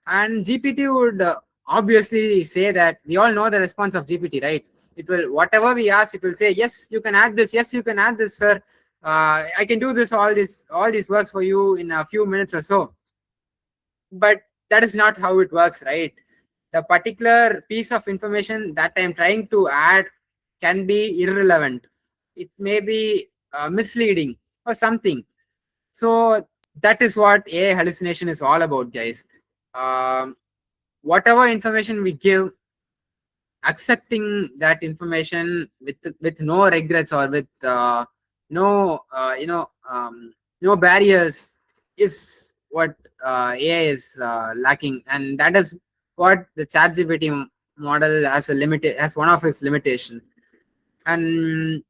and GPT would obviously say that we all know the response of GPT, right? It will, whatever we ask, it will say, yes, you can add this. Yes, you can add this, sir. I can do this, all these works for you in a few minutes or so. But that is not how it works, right? The particular piece of information that I'm trying to add can be irrelevant. It may be misleading or something. So that is what AI hallucination is all about, guys. Whatever information we give, accepting that information with no regrets or with no no barriers is what AI is lacking, and that is what the ChatGPT model has one of its limitation. And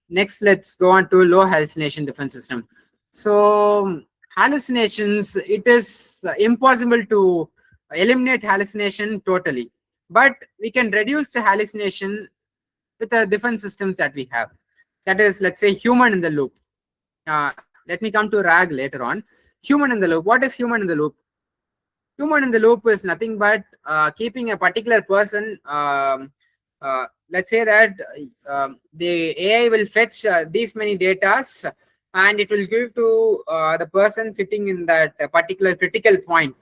next, let's go on to low hallucination defense system. So hallucinations, it is impossible to eliminate hallucination totally, but we can reduce the hallucination with the defense systems that we have. That is, let's say, human in the loop. Let me come to RAG later on. Human in the loop. What is human in the loop? Human in the loop is nothing but keeping a particular person. Let's say that the AI will fetch these many datas, and it will give to the person sitting in that particular critical point,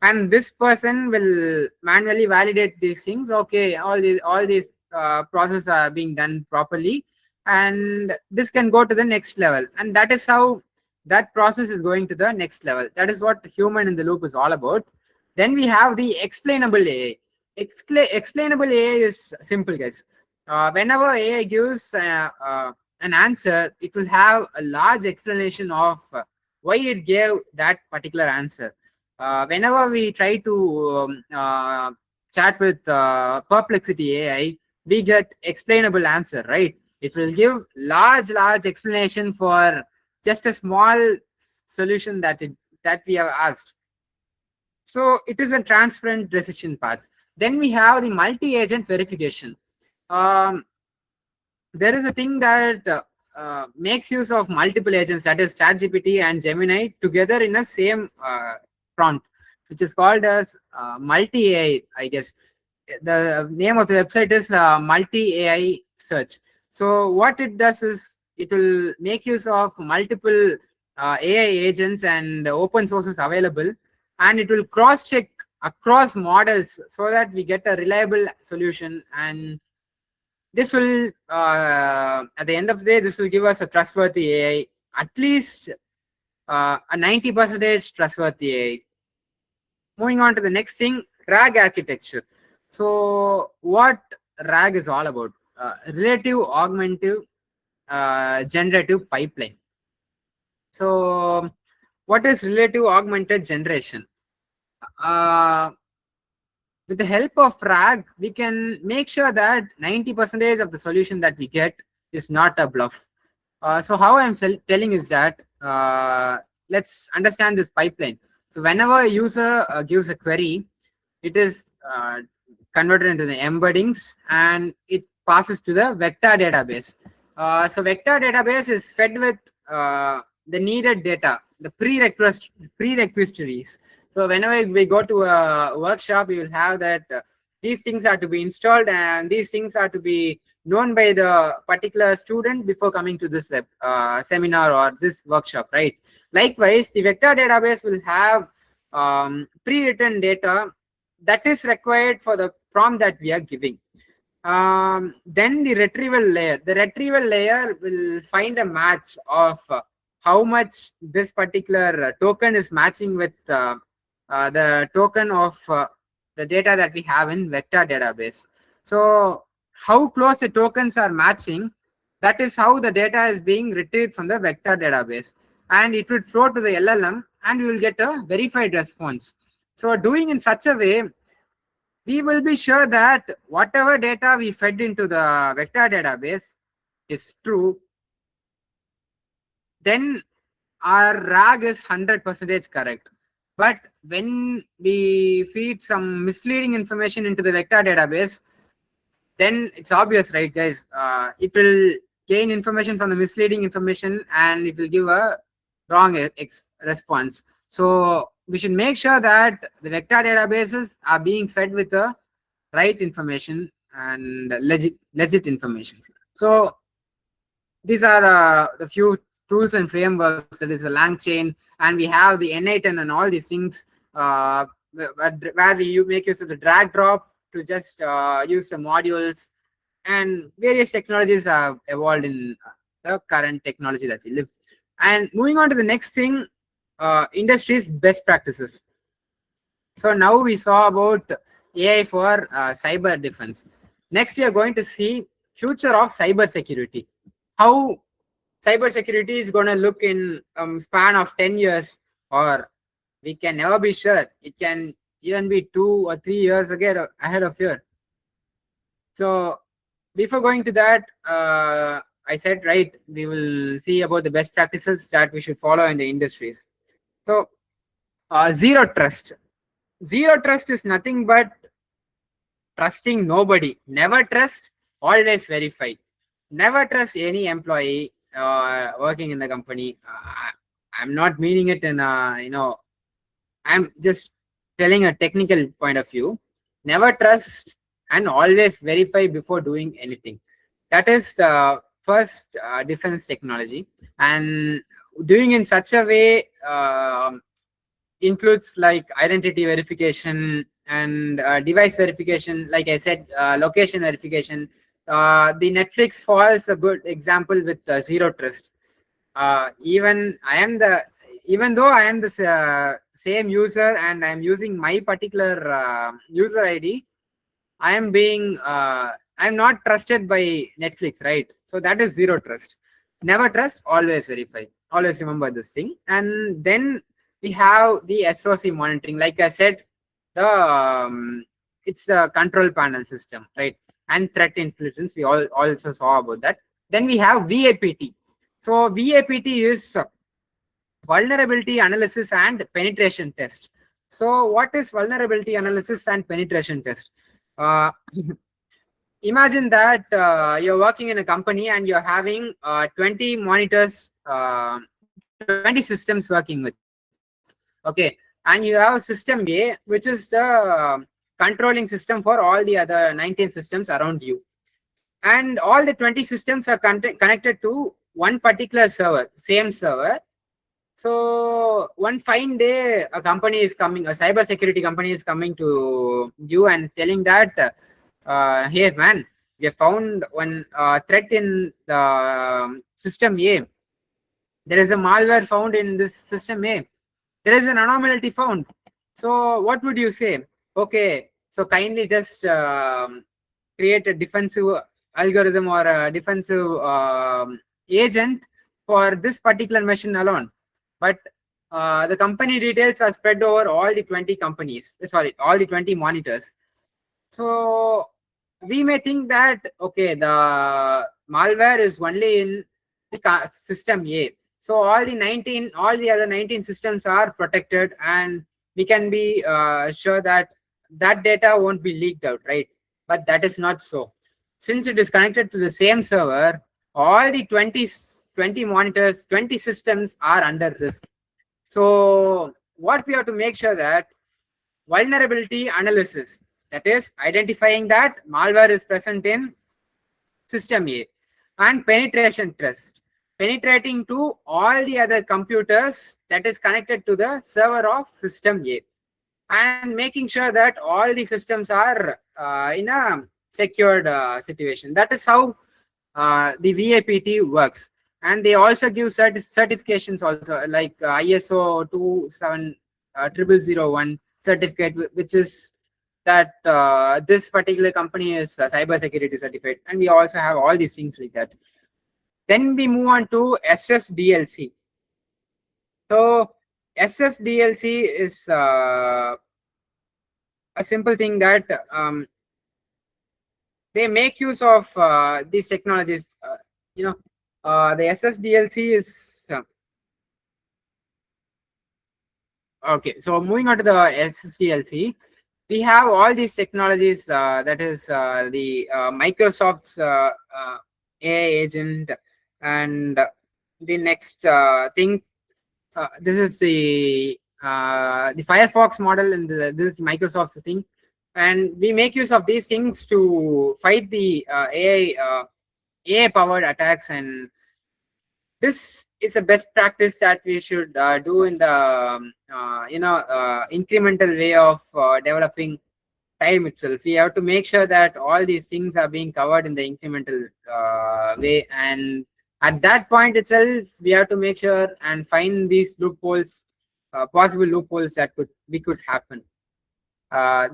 and this person will manually validate these things. Okay, all these processes are being done properly, and this can go to the next level, and that is how that process is going to the next level. That is what human in the loop is all about. Then we have the explainable AI. Explainable AI is simple, guys. Whenever AI gives an answer, it will have a large explanation of why it gave that particular answer. Whenever we try to chat with Perplexity AI, we get explainable answer, right? It will give large explanation for just a small solution that we have asked. So it is a transparent decision path. Then we have the multi-agent verification. There is a thing that makes use of multiple agents, that is ChatGPT and Gemini together in a same prompt, which is called as multi-AI, I guess. The name of the website is multi-AI search. So what it does is it will make use of multiple AI agents and open sources available, and it will cross-check across models so that we get a reliable solution. And this will, at the end of the day, this will give us a trustworthy AI, at least a 90% trustworthy AI. Moving on to the next thing, RAG architecture. So what RAG is all about? Relative augmentive generative pipeline. So what is relative augmented generation? With the help of RAG, we can make sure that 90% of the solution that we get is not a bluff. So how I'm telling is that let's understand this pipeline. So whenever a user gives a query, it is converted into the embeddings and it passes to the vector database. So vector database is fed with the needed data, the prerequisites. So whenever we go to a workshop, we will have that these things are to be installed and these things are to be known by the particular student before coming to this web seminar or this workshop, right? Likewise, the vector database will have pre-written data that is required for the prompt that we are giving. Then the retrieval layer. The retrieval layer will find a match of how much this particular token is matching with the token of the data that we have in vector database. So how close the tokens are matching, that is how the data is being retrieved from the vector database, and it would flow to the LLM and we will get a verified response. So doing in such a way, we will be sure that whatever data we fed into the vector database is true. Then our RAG is 100% correct. But when we feed some misleading information into the vector database, then it's obvious, right, guys? It will gain information from the misleading information and it will give a wrong response. So we should make sure that the vector databases are being fed with the right information and legit information. So these are the few tools and frameworks. There is a LangChain, and we have the N8 and all these things where we make use of the drag drop to just use the modules, and various technologies have evolved in the current technology that we live. And moving on to the next thing, industry's best practices. So now we saw about AI for cyber defense. Next, we are going to see future of cybersecurity. How cybersecurity is going to look in span of 10 years, or we can never be sure. It can even be 2 or 3 years ahead of here. So before going to that, I said, right, we will see about the best practices that we should follow in the industries. So zero trust. Zero trust is nothing but trusting nobody. Never trust, always verify. Never trust any employee working in the company. I'm not meaning it in I'm just telling a technical point of view. Never trust and always verify before doing anything. That is the first defense technology, and doing in such a way includes like identity verification and device verification. Like I said, location verification. The Netflix falls a good example with zero trust. Even though I am the same user and I'm using my particular user ID, I'm not trusted by Netflix, right? So that is zero trust. Never trust, always verify. Always remember this thing. And then we have the SOC monitoring. Like I said, it's the control panel system, right? And threat intelligence, we also saw about that. Then we have VAPT. So VAPT is vulnerability analysis and penetration test. So what is vulnerability analysis and penetration test? Imagine that you're working in a company and you're having 20 monitors, 20 systems working with. Okay, and you have system A, which is the controlling system for all the other 19 systems around you. And all the 20 systems are connected to one particular server, same server. So one fine day, a cybersecurity company is coming to you and telling that, hey man, we have found one threat in the system A. There is a malware found in this system A. There is an anomaly found. So what would you say? Okay, so kindly just create a defensive algorithm or a defensive agent for this particular machine alone. But the company details are spread over all the 20 all the 20 monitors. So we may think that, okay, the malware is only in the system A. So all the other 19 systems are protected, and we can be sure that that data won't be leaked out, right? But that is not so. Since it is connected to the same server, all the 20 monitors, 20 systems are under risk. So what we have to make sure that vulnerability analysis, that is identifying that malware is present in system A, and penetration test, penetrating to all the other computers that is connected to the server of system A. and making sure that all the systems are in a secured situation. That is how the VAPT works. And they also give certifications also, like ISO 27001 certificate, which is that this particular company is cybersecurity certified. And we also have all these things like that. Then we move on to SSDLC. So SSDLC is a simple thing that they make use of these technologies. The SSDLC is okay. So moving on to the SSDLC, we have all these technologies. That is the Microsoft's AI agent, and the next thing. This is the Firefox model, and this is Microsoft's thing. And we make use of these things to fight the AI powered attacks, and this is a best practice that we should do in the incremental way of developing time itself. We have to make sure that all these things are being covered in the incremental way, and at that point itself we have to make sure and find these loopholes, possible loopholes that could happen.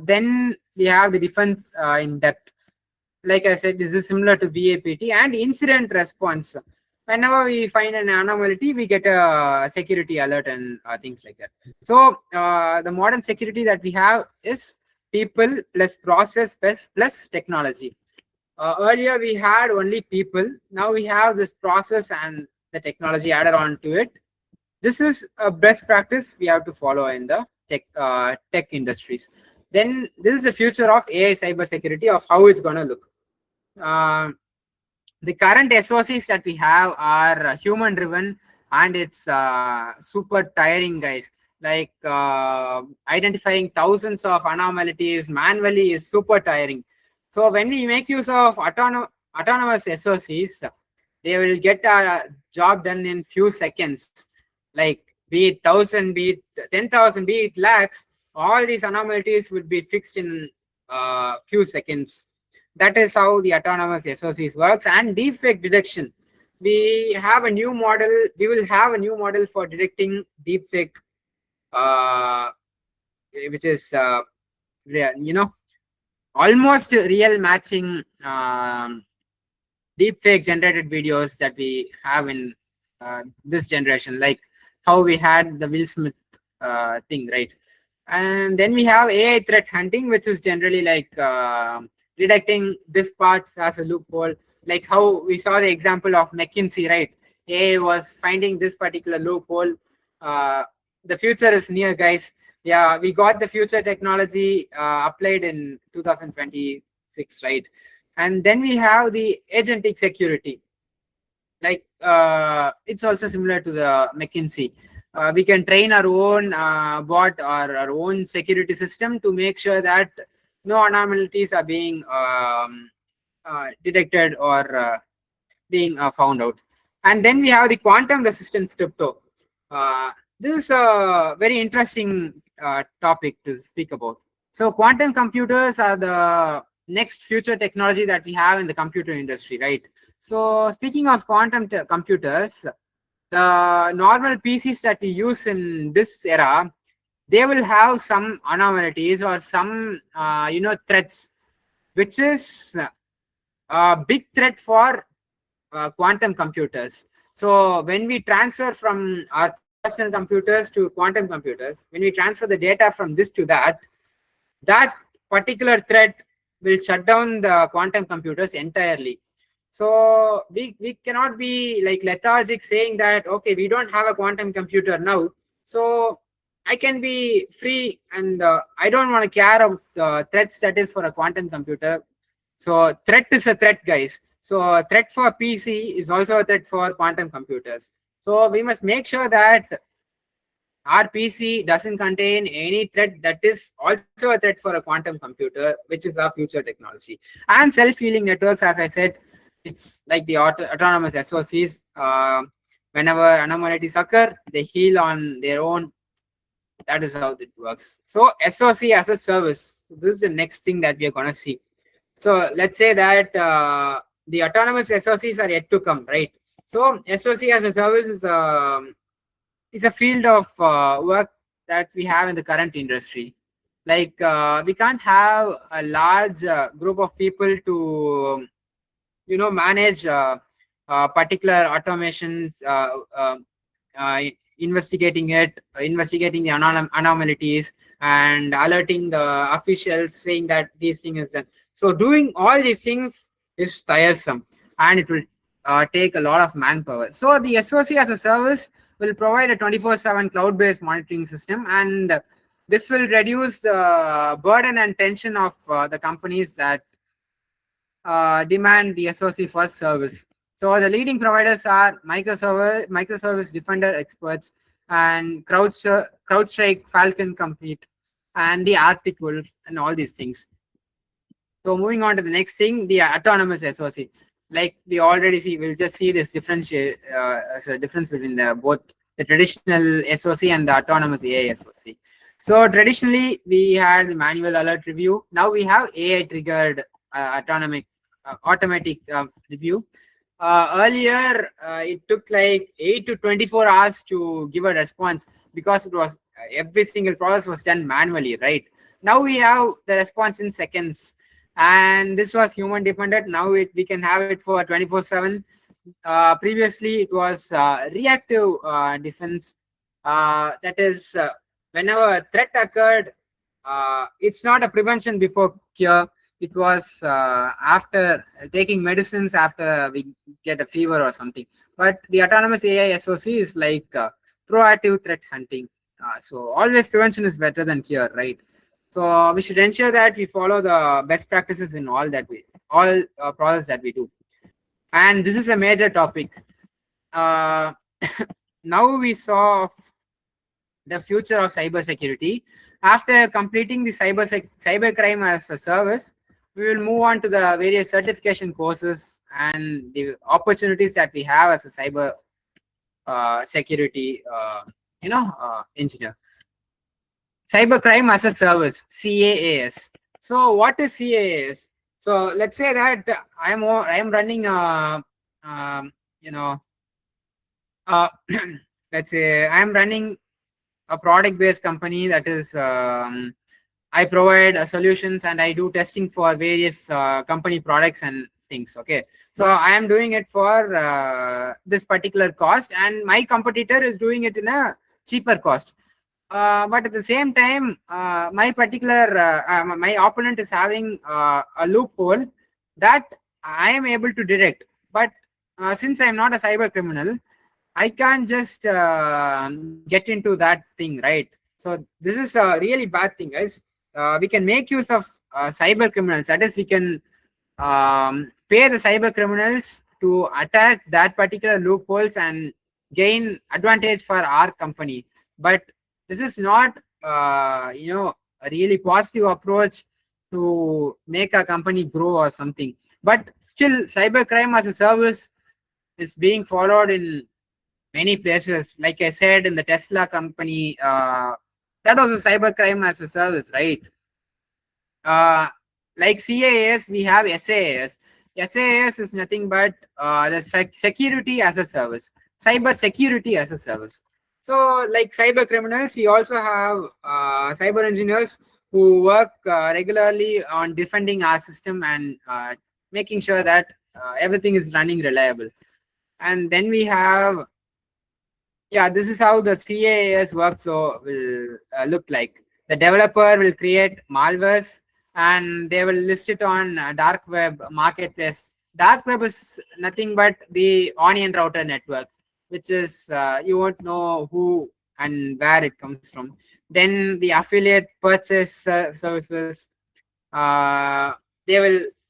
Then we have the defense in depth. Like I said, this is similar to VAPT and incident response. Whenever we find an anomaly, we get a security alert and things like that. So the modern security that we have is people plus process plus technology. Earlier we had only people. Now we have this process and the technology added on to it. This is a best practice we have to follow in the tech industries. Then this is the future of AI cybersecurity, of how it's going to look. The current SOCs that we have are human driven, and it's super tiring, guys. Like identifying thousands of anomalies manually is super tiring. So when we make use of autonomous SOCs, they will get a job done in few seconds. Like be it 1,000, be it 10,000, be it lakhs, all these anomalies will be fixed in few seconds. That is how the autonomous SOCs works. And deepfake detection, we have a new model. We will have a new model for detecting deepfake, which is almost real matching deepfake generated videos that we have in this generation, like how we had the Will Smith thing, right? And then we have AI threat hunting, which is generally like detecting this part as a loophole, like how we saw the example of McKinsey, right? AI was finding this particular loophole. The future is near, guys. Yeah, we got the future technology applied in 2026, right? And then we have the agentic security. Like it's also similar to the McKinsey. We can train our own bot or our own security system to make sure that no anomalies are being detected or being found out. And then we have the quantum resistance crypto. This is a very interesting topic to speak about. So quantum computers are the next future technology that we have in the computer industry, right? So speaking of quantum computers, the normal PCs that we use in this era, they will have some anomalies or some threats, which is a big threat for quantum computers. So when we transfer from our personal computers to quantum computers, when we transfer the data from this to that particular threat will shut down the quantum computers entirely. So we cannot be like lethargic saying that, okay, we don't have a quantum computer now, so I can be free and I don't want to care of the threats that is for a quantum computer. So threat is a threat, guys. So a threat for PC is also a threat for quantum computers. So we must make sure that our PC doesn't contain any threat that is also a threat for a quantum computer, which is our future technology. And self-healing networks, as I said, it's like the autonomous SOCs. Whenever anomalies occur, they heal on their own. That is how it works. So SOC as a service. This is the next thing that we are going to see. So let's say that the autonomous SOCs are yet to come, right? So SOC as a service is a field of work that we have in the current industry. Like we can't have a large group of people to manage particular automations, investigating the anomalies, and alerting the officials saying that these things is done. So doing all these things is tiresome, and it will take a lot of manpower. So the SOC as a service will provide a 24/7 cloud-based monitoring system, and this will reduce the burden and tension of the companies that demand the SOC first service. So the leading providers are microservice Defender experts, and CrowdStrike, Falcon Complete, and the Arctic Wolf, and all these things. So moving on to the next thing, the autonomous SOC. Like we already see, we'll just see this difference between both the traditional SOC and the autonomous AI SOC. So traditionally, we had the manual alert review. Now we have AI triggered automatic review. Earlier, it took like 8 to 24 hours to give a response, because it was every single process was done manually, right? Now we have the response in seconds, and this was human dependent. Now we can have it for 24/7. Previously, it was reactive defense. That is, whenever a threat occurred, it's not a prevention before cure. It was after taking medicines after we get a fever or something. But the autonomous AI SOC is like proactive threat hunting. So always prevention is better than cure, right? So we should ensure that we follow the best practices in all process that we do. And this is a major topic. Now we saw the future of cybersecurity. After completing the cybercrime as a service, we will move on to the various certification courses and the opportunities that we have as a cyber security engineer. Cybercrime as a service, CAAS. So what is CAAS? So let's say that I am running let's say I am running a product-based company, that is I provide solutions and I do testing for various company products and things. Okay, so I am doing it for this particular cost, and my competitor is doing it in a cheaper cost. But at the same time, my opponent is having a loophole that I am able to detect. But since I am not a cyber criminal, I can't just get into that thing, right? So this is a really bad thing, guys. We can make use of cyber criminals. That is, we can pay the cyber criminals to attack that particular loopholes and gain advantage for our company. But this is not, a really positive approach to make a company grow or something. But still, cybercrime as a service is being followed in many places. Like I said, in the Tesla company, that was a cybercrime as a service, right? Like CAAS, we have SaaS. SaaS is nothing but the security as a service, cyber security as a service. So like cyber criminals, we also have cyber engineers who work regularly on defending our system and making sure that everything is running reliable. And then we have, this is how the CAAS workflow will look like. The developer will create malwares and they will list it on dark web marketplace. Dark web is nothing but the onion router network, which is you won't know who and where it comes from. Then the affiliate purchase services. The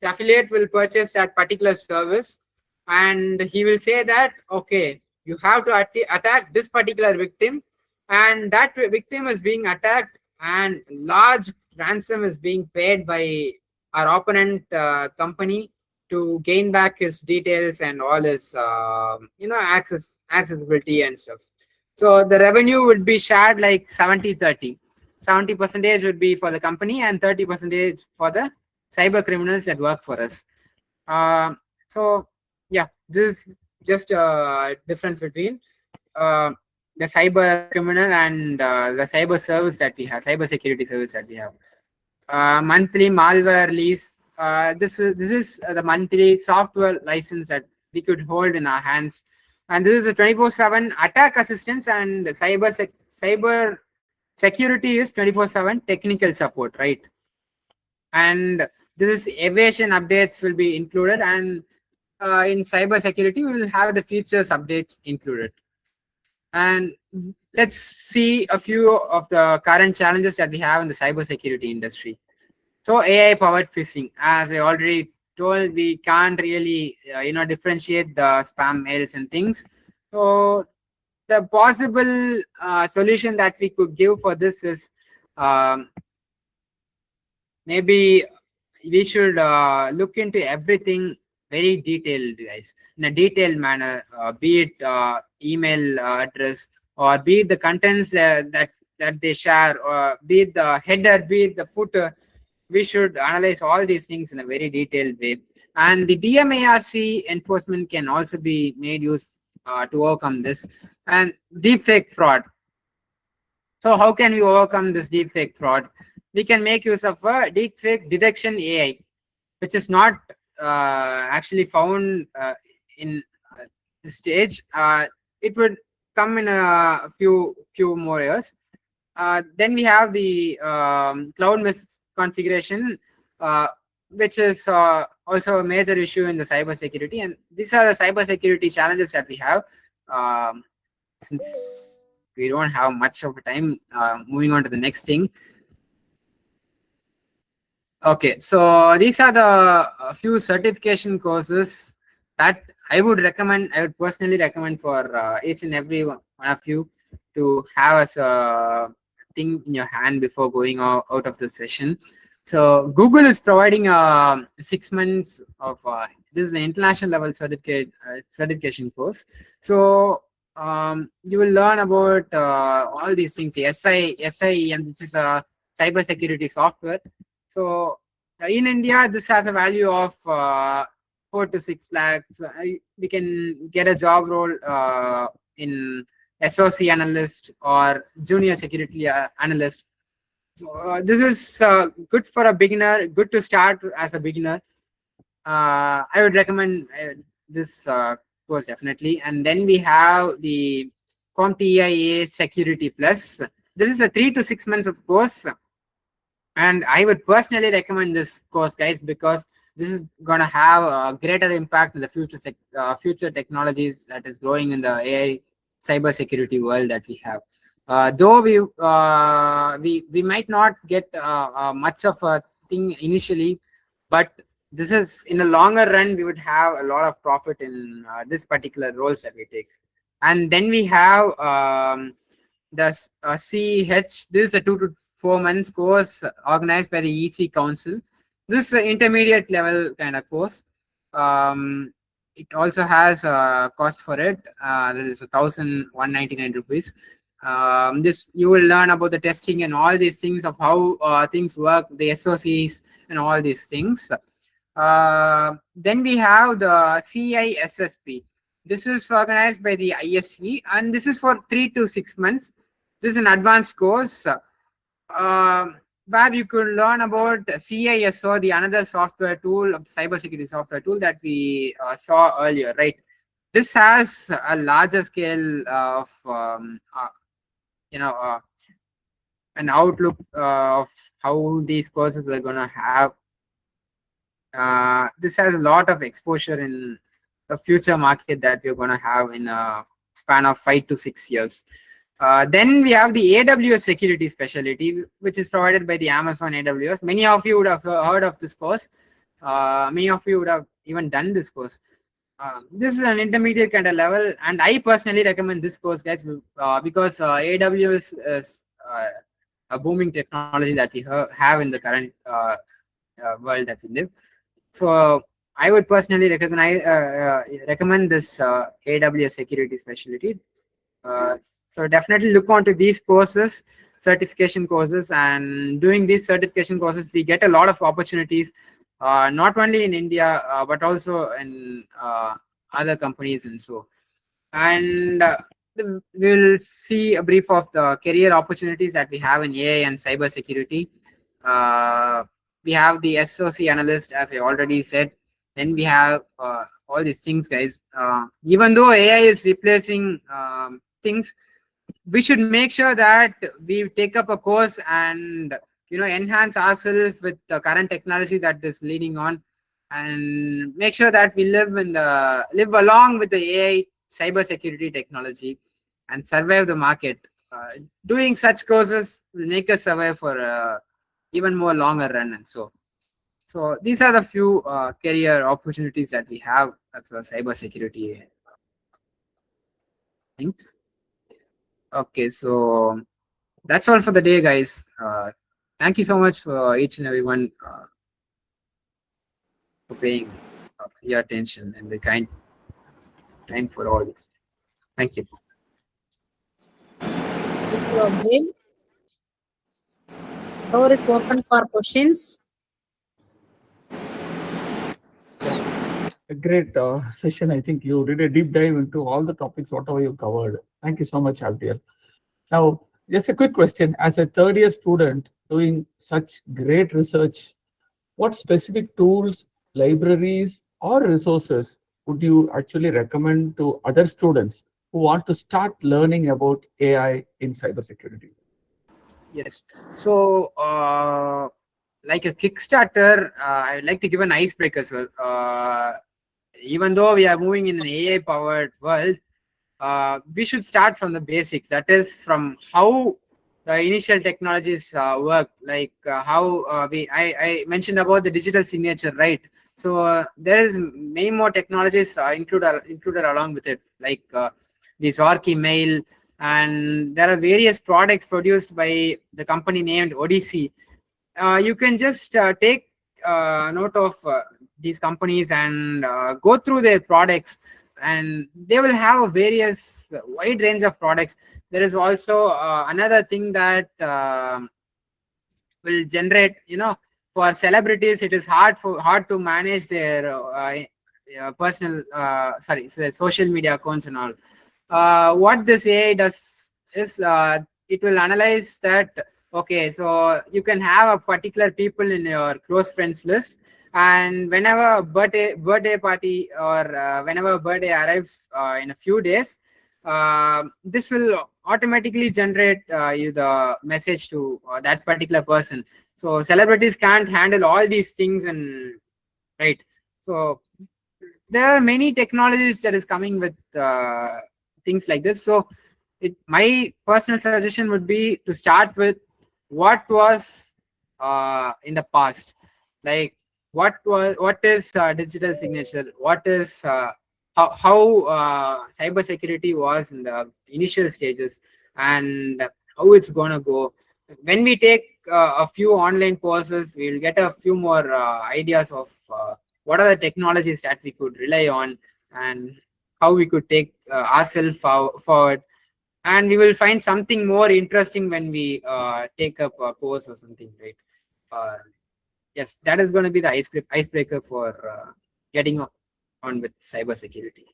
affiliate will purchase that particular service, and he will say that, okay, you have to attack this particular victim, and that victim is being attacked, and large ransom is being paid by our opponent company to gain back his details and all his accessibility and stuff. So the revenue would be shared like 70-30. 70% would be for the company and 30% for the cyber criminals that work for us. So yeah, this is just a difference between the cyber criminal and the cyber service that we have, cyber security service that we have. Monthly malware release. This is the monthly software license that we could hold in our hands, and this is a 24/7 attack assistance, and cyber security is 24/7 technical support, right? And this evasion updates will be included, and in cyber security we will have the features updates included. And let's see a few of the current challenges that we have in the cybersecurity industry. So AI-powered phishing, as I already told, we can't really differentiate the spam mails and things. So the possible solution that we could give for this is maybe we should look into everything very detailed, guys, in a detailed manner, be it email address, or be it the contents that they share, or be it the header, be it the footer. We should analyze all these things in a very detailed way. And the DMARC enforcement can also be made use to overcome this. And deepfake fraud. So how can we overcome this deepfake fraud? We can make use of a deepfake detection AI, which is not actually found in this stage. It would come in a few more years. Then we have the cloud misconfiguration, which is also a major issue in the cybersecurity. And these are the cybersecurity challenges that we have. Since we don't have much of a time, moving on to the next thing. Okay, so these are the few certification courses that I would recommend. I would personally recommend for each and every one of you to have as a thing in your hand before going out of the session. So Google is providing 6 months of this is an international level certification course. So you will learn about all these things. The SIEM, which is a cybersecurity software. So in India, this has a value of 4 to 6 lakhs. We can get a job role in SOC analyst or junior security analyst. So this is good for a beginner, good to start as a beginner. I would recommend this course definitely. And then we have the QnA Security Plus. This is a 3 to 6 months of course. And I would personally recommend this course, guys, because this is going to have a greater impact in the future technologies that is growing in the AI cybersecurity world that we have. Though we might not get much of a thing initially, but this is in the longer run, we would have a lot of profit in this particular roles that we take. And then we have the CH. This is a 2 to 4 months course organized by the EC Council. This is an intermediate level kind of course. It also has a cost for it. That is 1,199 rupees. This you will learn about the testing and all these things of how things work, the SOCs and all these things. Then we have the CISSP. This is organized by the ISV, and this is for 3 to 6 months. This is an advanced course where you could learn about CISO, the another software tool of cybersecurity software tool that we saw earlier, right? This has a larger scale of an outlook of how these courses are going to have. This has a lot of exposure in the future market that we're going to have in a span of 5 to 6 years. Then we have the AWS security specialty, which is provided by the Amazon AWS. Many of you would have heard of this course. Many of you would have even done this course. This is an intermediate kind of level, and I personally recommend this course, guys, because AWS is a booming technology that we have in the current world that we live. So I would personally recommend this AWS security specialty. So definitely look onto these courses, certification courses, and doing these certification courses, we get a lot of opportunities, not only in India, but also in other companies and so. And we'll see a brief of the career opportunities that we have in AI and cybersecurity. We have the SOC analyst, as I already said. Then we have all these things, guys. Even though AI is replacing things, we should make sure that we take up a course and enhance ourselves with the current technology that is leading on, and make sure that we live along with the AI cybersecurity technology and survive the market. Doing such courses will make us survive for even more longer run. And so these are the few career opportunities that we have as a cybersecurity thing. Okay, so that's all for the day, guys. Thank you so much for each and everyone for paying your attention and the kind time for all this. Thank you. Thank you, Abdiel. Floor is open for questions. A great session. I think you did a deep dive into all the topics, whatever you covered. Thank you so much, Abdiel. Now, just a quick question. As a third-year student doing such great research, what specific tools, libraries, or resources would you actually recommend to other students who want to start learning about AI in cybersecurity? Yes. So, like a Kickstarter, I would like to give an icebreaker, sir. Even though we are moving in an AI-powered world, we should start from the basics. That is, from how the initial technologies work, like how I mentioned about the digital signature, right? So there is many more technologies included along with it, like the Zork email, and there are various products produced by the company named Odyssey. You can just take note of these companies and go through their products, and they will have a various wide range of products. There is also another thing that will generate, for celebrities, it is hard to manage their personal their social media accounts and all. What this AI does is it will analyze that. Okay, so you can have a particular people in your close friends list, and whenever a birthday party or whenever a birthday arrives in a few days, this will automatically generate you the message to that particular person. So celebrities can't handle all these things, and right. So there are many technologies that is coming with things like this. So my personal suggestion would be to start with what was in the past, like what is digital signature, what is how cybersecurity was in the initial stages, and how it's gonna go. When we take a few online courses, we'll get a few more ideas of what are the technologies that we could rely on, and how we could take ourselves forward. And we will find something more interesting when we take up a course or something, right? Yes, that is going to be the icebreaker for getting on with cybersecurity.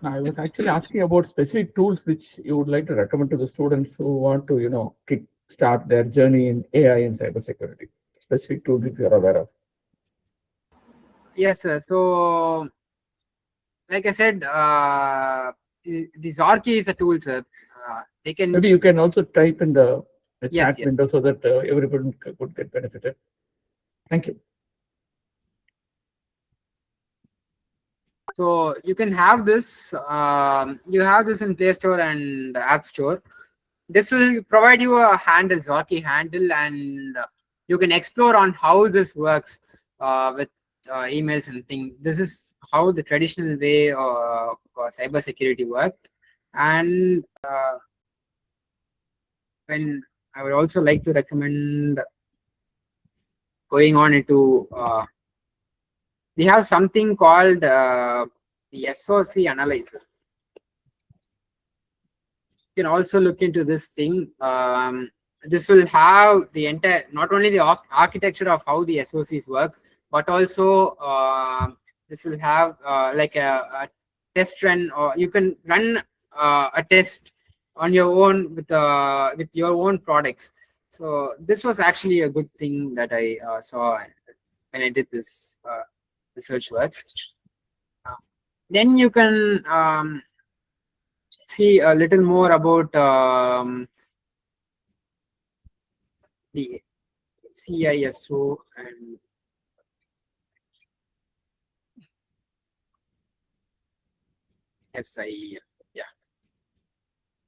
I was actually asking about specific tools which you would like to recommend to the students who want to, start their journey in AI and cybersecurity. Specific tools if you're aware of. Yes, sir. So, like I said, the Zork is a tool, sir. They can. Maybe you can also type in the Yes, chat window so that everybody could get benefited. Thank you. So you can have this. You have this in Play Store and App Store. This will provide you a handle, Zorky handle, and you can explore on how this works with emails and things. This is how the traditional way of cybersecurity worked. And when I would also like to recommend going on into, we have something called the SOC analyzer. you can also look into this thing. This will have the entire, not only the architecture of how the SOCs work, but also this will have like a test run, or you can run a test on your own with your own products. So this was actually a good thing that I saw when I did this research work. Then you can see a little more about the CISO and SIE. Yeah,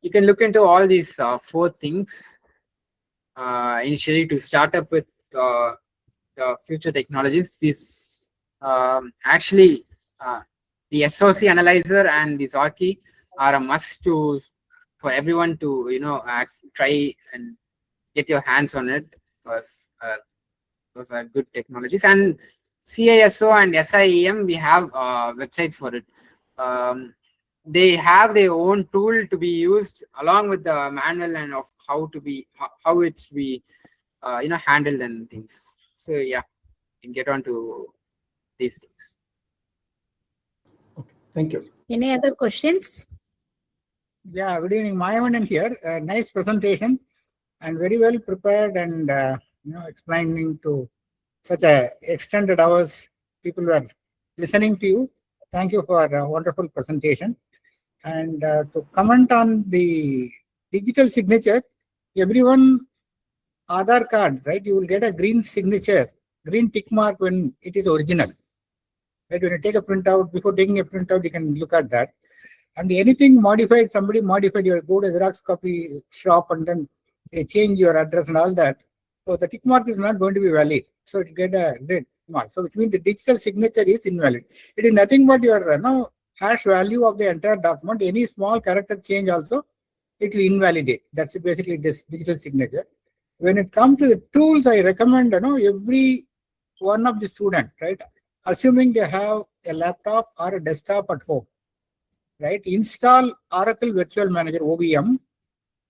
you can look into all these 4 things initially to start up with the future technologies. These actually the SOC analyzer and the Zorki are a must to for everyone to try and get your hands on it, because those are good technologies. And CISO and SIEM, we have websites for it. They have their own tool to be used along with the manual and of how it's to be handled and things. So yeah, you can get on to these things. Okay, thank you. Any other questions? Yeah, good evening. Mayavandan here. Nice presentation and very well prepared, and explaining to such a extended hours. People were listening to you. Thank you for a wonderful presentation. And to comment on the digital signature, everyone Aadhaar card, right? You will get a green signature, green tick mark when it is original. Right? When you take a printout, before taking a printout, you can look at that. And anything modified, somebody modified, you go to the Xerox copy shop and then they change your address and all that. So the tick mark is not going to be valid. So it get a red mark. So which means the digital signature is invalid. It is nothing but your hash value of the entire document. Any small character change also, it will invalidate. That's basically this digital signature. When it comes to the tools, I recommend every one of the students, right? Assuming they have a laptop or a desktop at home. Right, install Oracle Virtual Manager OVM.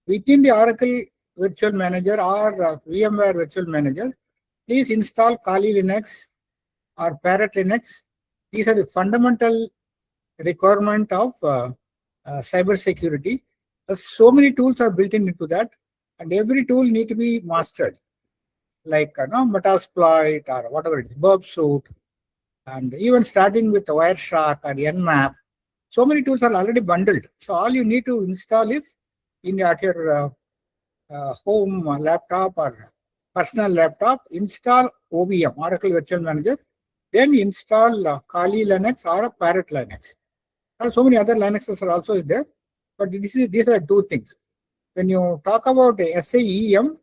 Within the Oracle Virtual Manager or VMware Virtual Manager, please install Kali Linux or Parrot Linux. These are the fundamental requirement of cybersecurity. So many tools are built into that, and every tool need to be mastered, like Metasploit or whatever it is, Burpsuit, and even starting with Wireshark or Nmap. So many tools are already bundled. So all you need to install is at your home laptop or personal laptop, install OVM, Oracle Virtual Manager, then install Kali Linux or Parrot Linux. And so many other Linuxes are also there, but these are 2 things. When you talk about SIEM,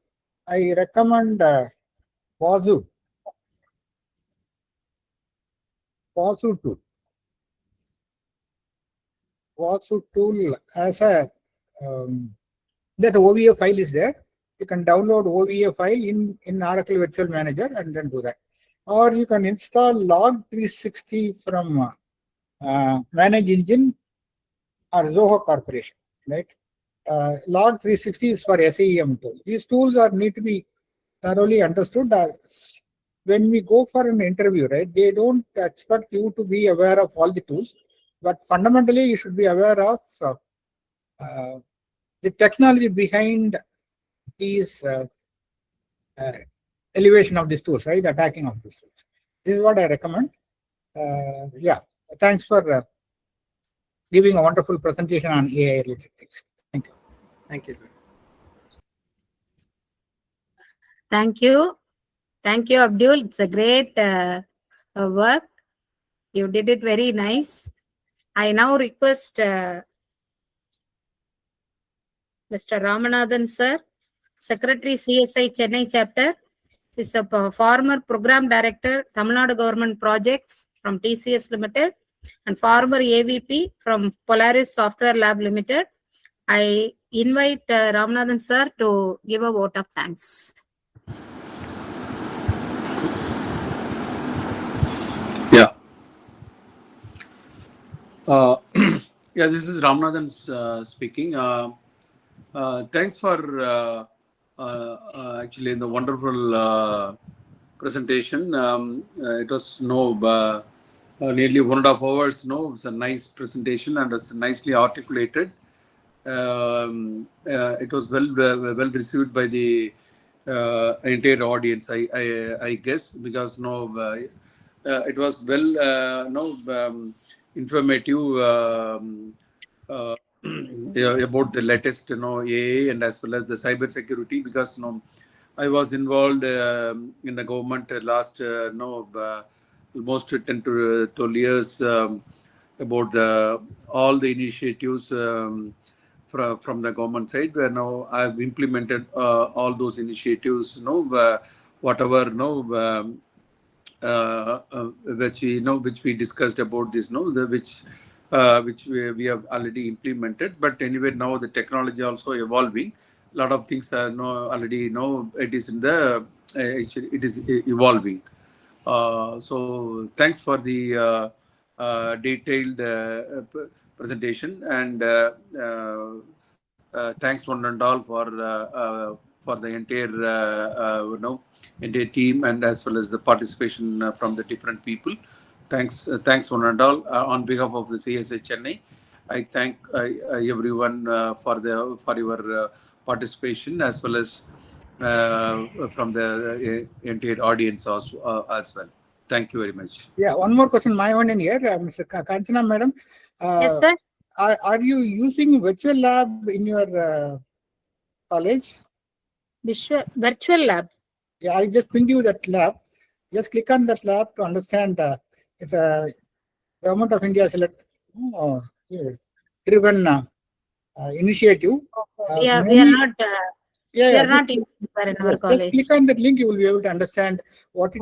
I recommend Wazoo tool. Wazoo tool as a that OVA file is there. You can download OVA file in Oracle Virtual Manager and then do that. Or you can install Log360 from Manage Engine or Zoho Corporation, right? Log360 is for SIEM tool. These tools need to be thoroughly understood. When we go for an interview, right, they don't expect you to be aware of all the tools. But fundamentally, you should be aware of the technology behind these elevation of these tools, right? The attacking of these tools. This is what I recommend. Yeah, thanks for giving a wonderful presentation on AI related things. Thank you. Thank you, sir. Thank you. Thank you, Abdiel. It's a great work. You did it very nice. I now request Mr. Ramanathan, sir, Secretary CSI Chennai Chapter, is the former Program Director, Tamil Nadu Government Projects from TCS Limited, and former AVP from Polaris Software Lab Limited. I invite Ramanathan, sir, to give a vote of thanks. Yeah. Yeah, this is Ramanathan speaking. Thanks for actually the wonderful presentation. It was nearly 1.5 hours. It's a nice presentation and it's nicely articulated. It was well received by the entire audience. I guess because it was well informative. About the latest AA and as well as the cybersecurity, because I was involved in the government last almost 10 to 12 years about all the initiatives from the government side, where now I've implemented all those initiatives, whatever which we discussed about this, which we have already implemented. But anyway, now the technology also evolving. A lot of things are already it is in the it is evolving. So thanks for the detailed presentation, and thanks one and all for the entire team, and as well as the participation from the different people. Thanks one and all. On behalf of the CSA Chennai, I thank everyone for your participation, as well as from the entire audience as well. Thank you very much. Yeah, one more question, my one in here, Mr. Kanchana Madam. Yes, sir. Are you using virtual lab in your college? Virtual lab. Yeah, I just pinged you that lab. Just click on that lab to understand it's a Government of India driven initiative. We are not. We are not using in our college. Just click on that link, you will be able to understand what it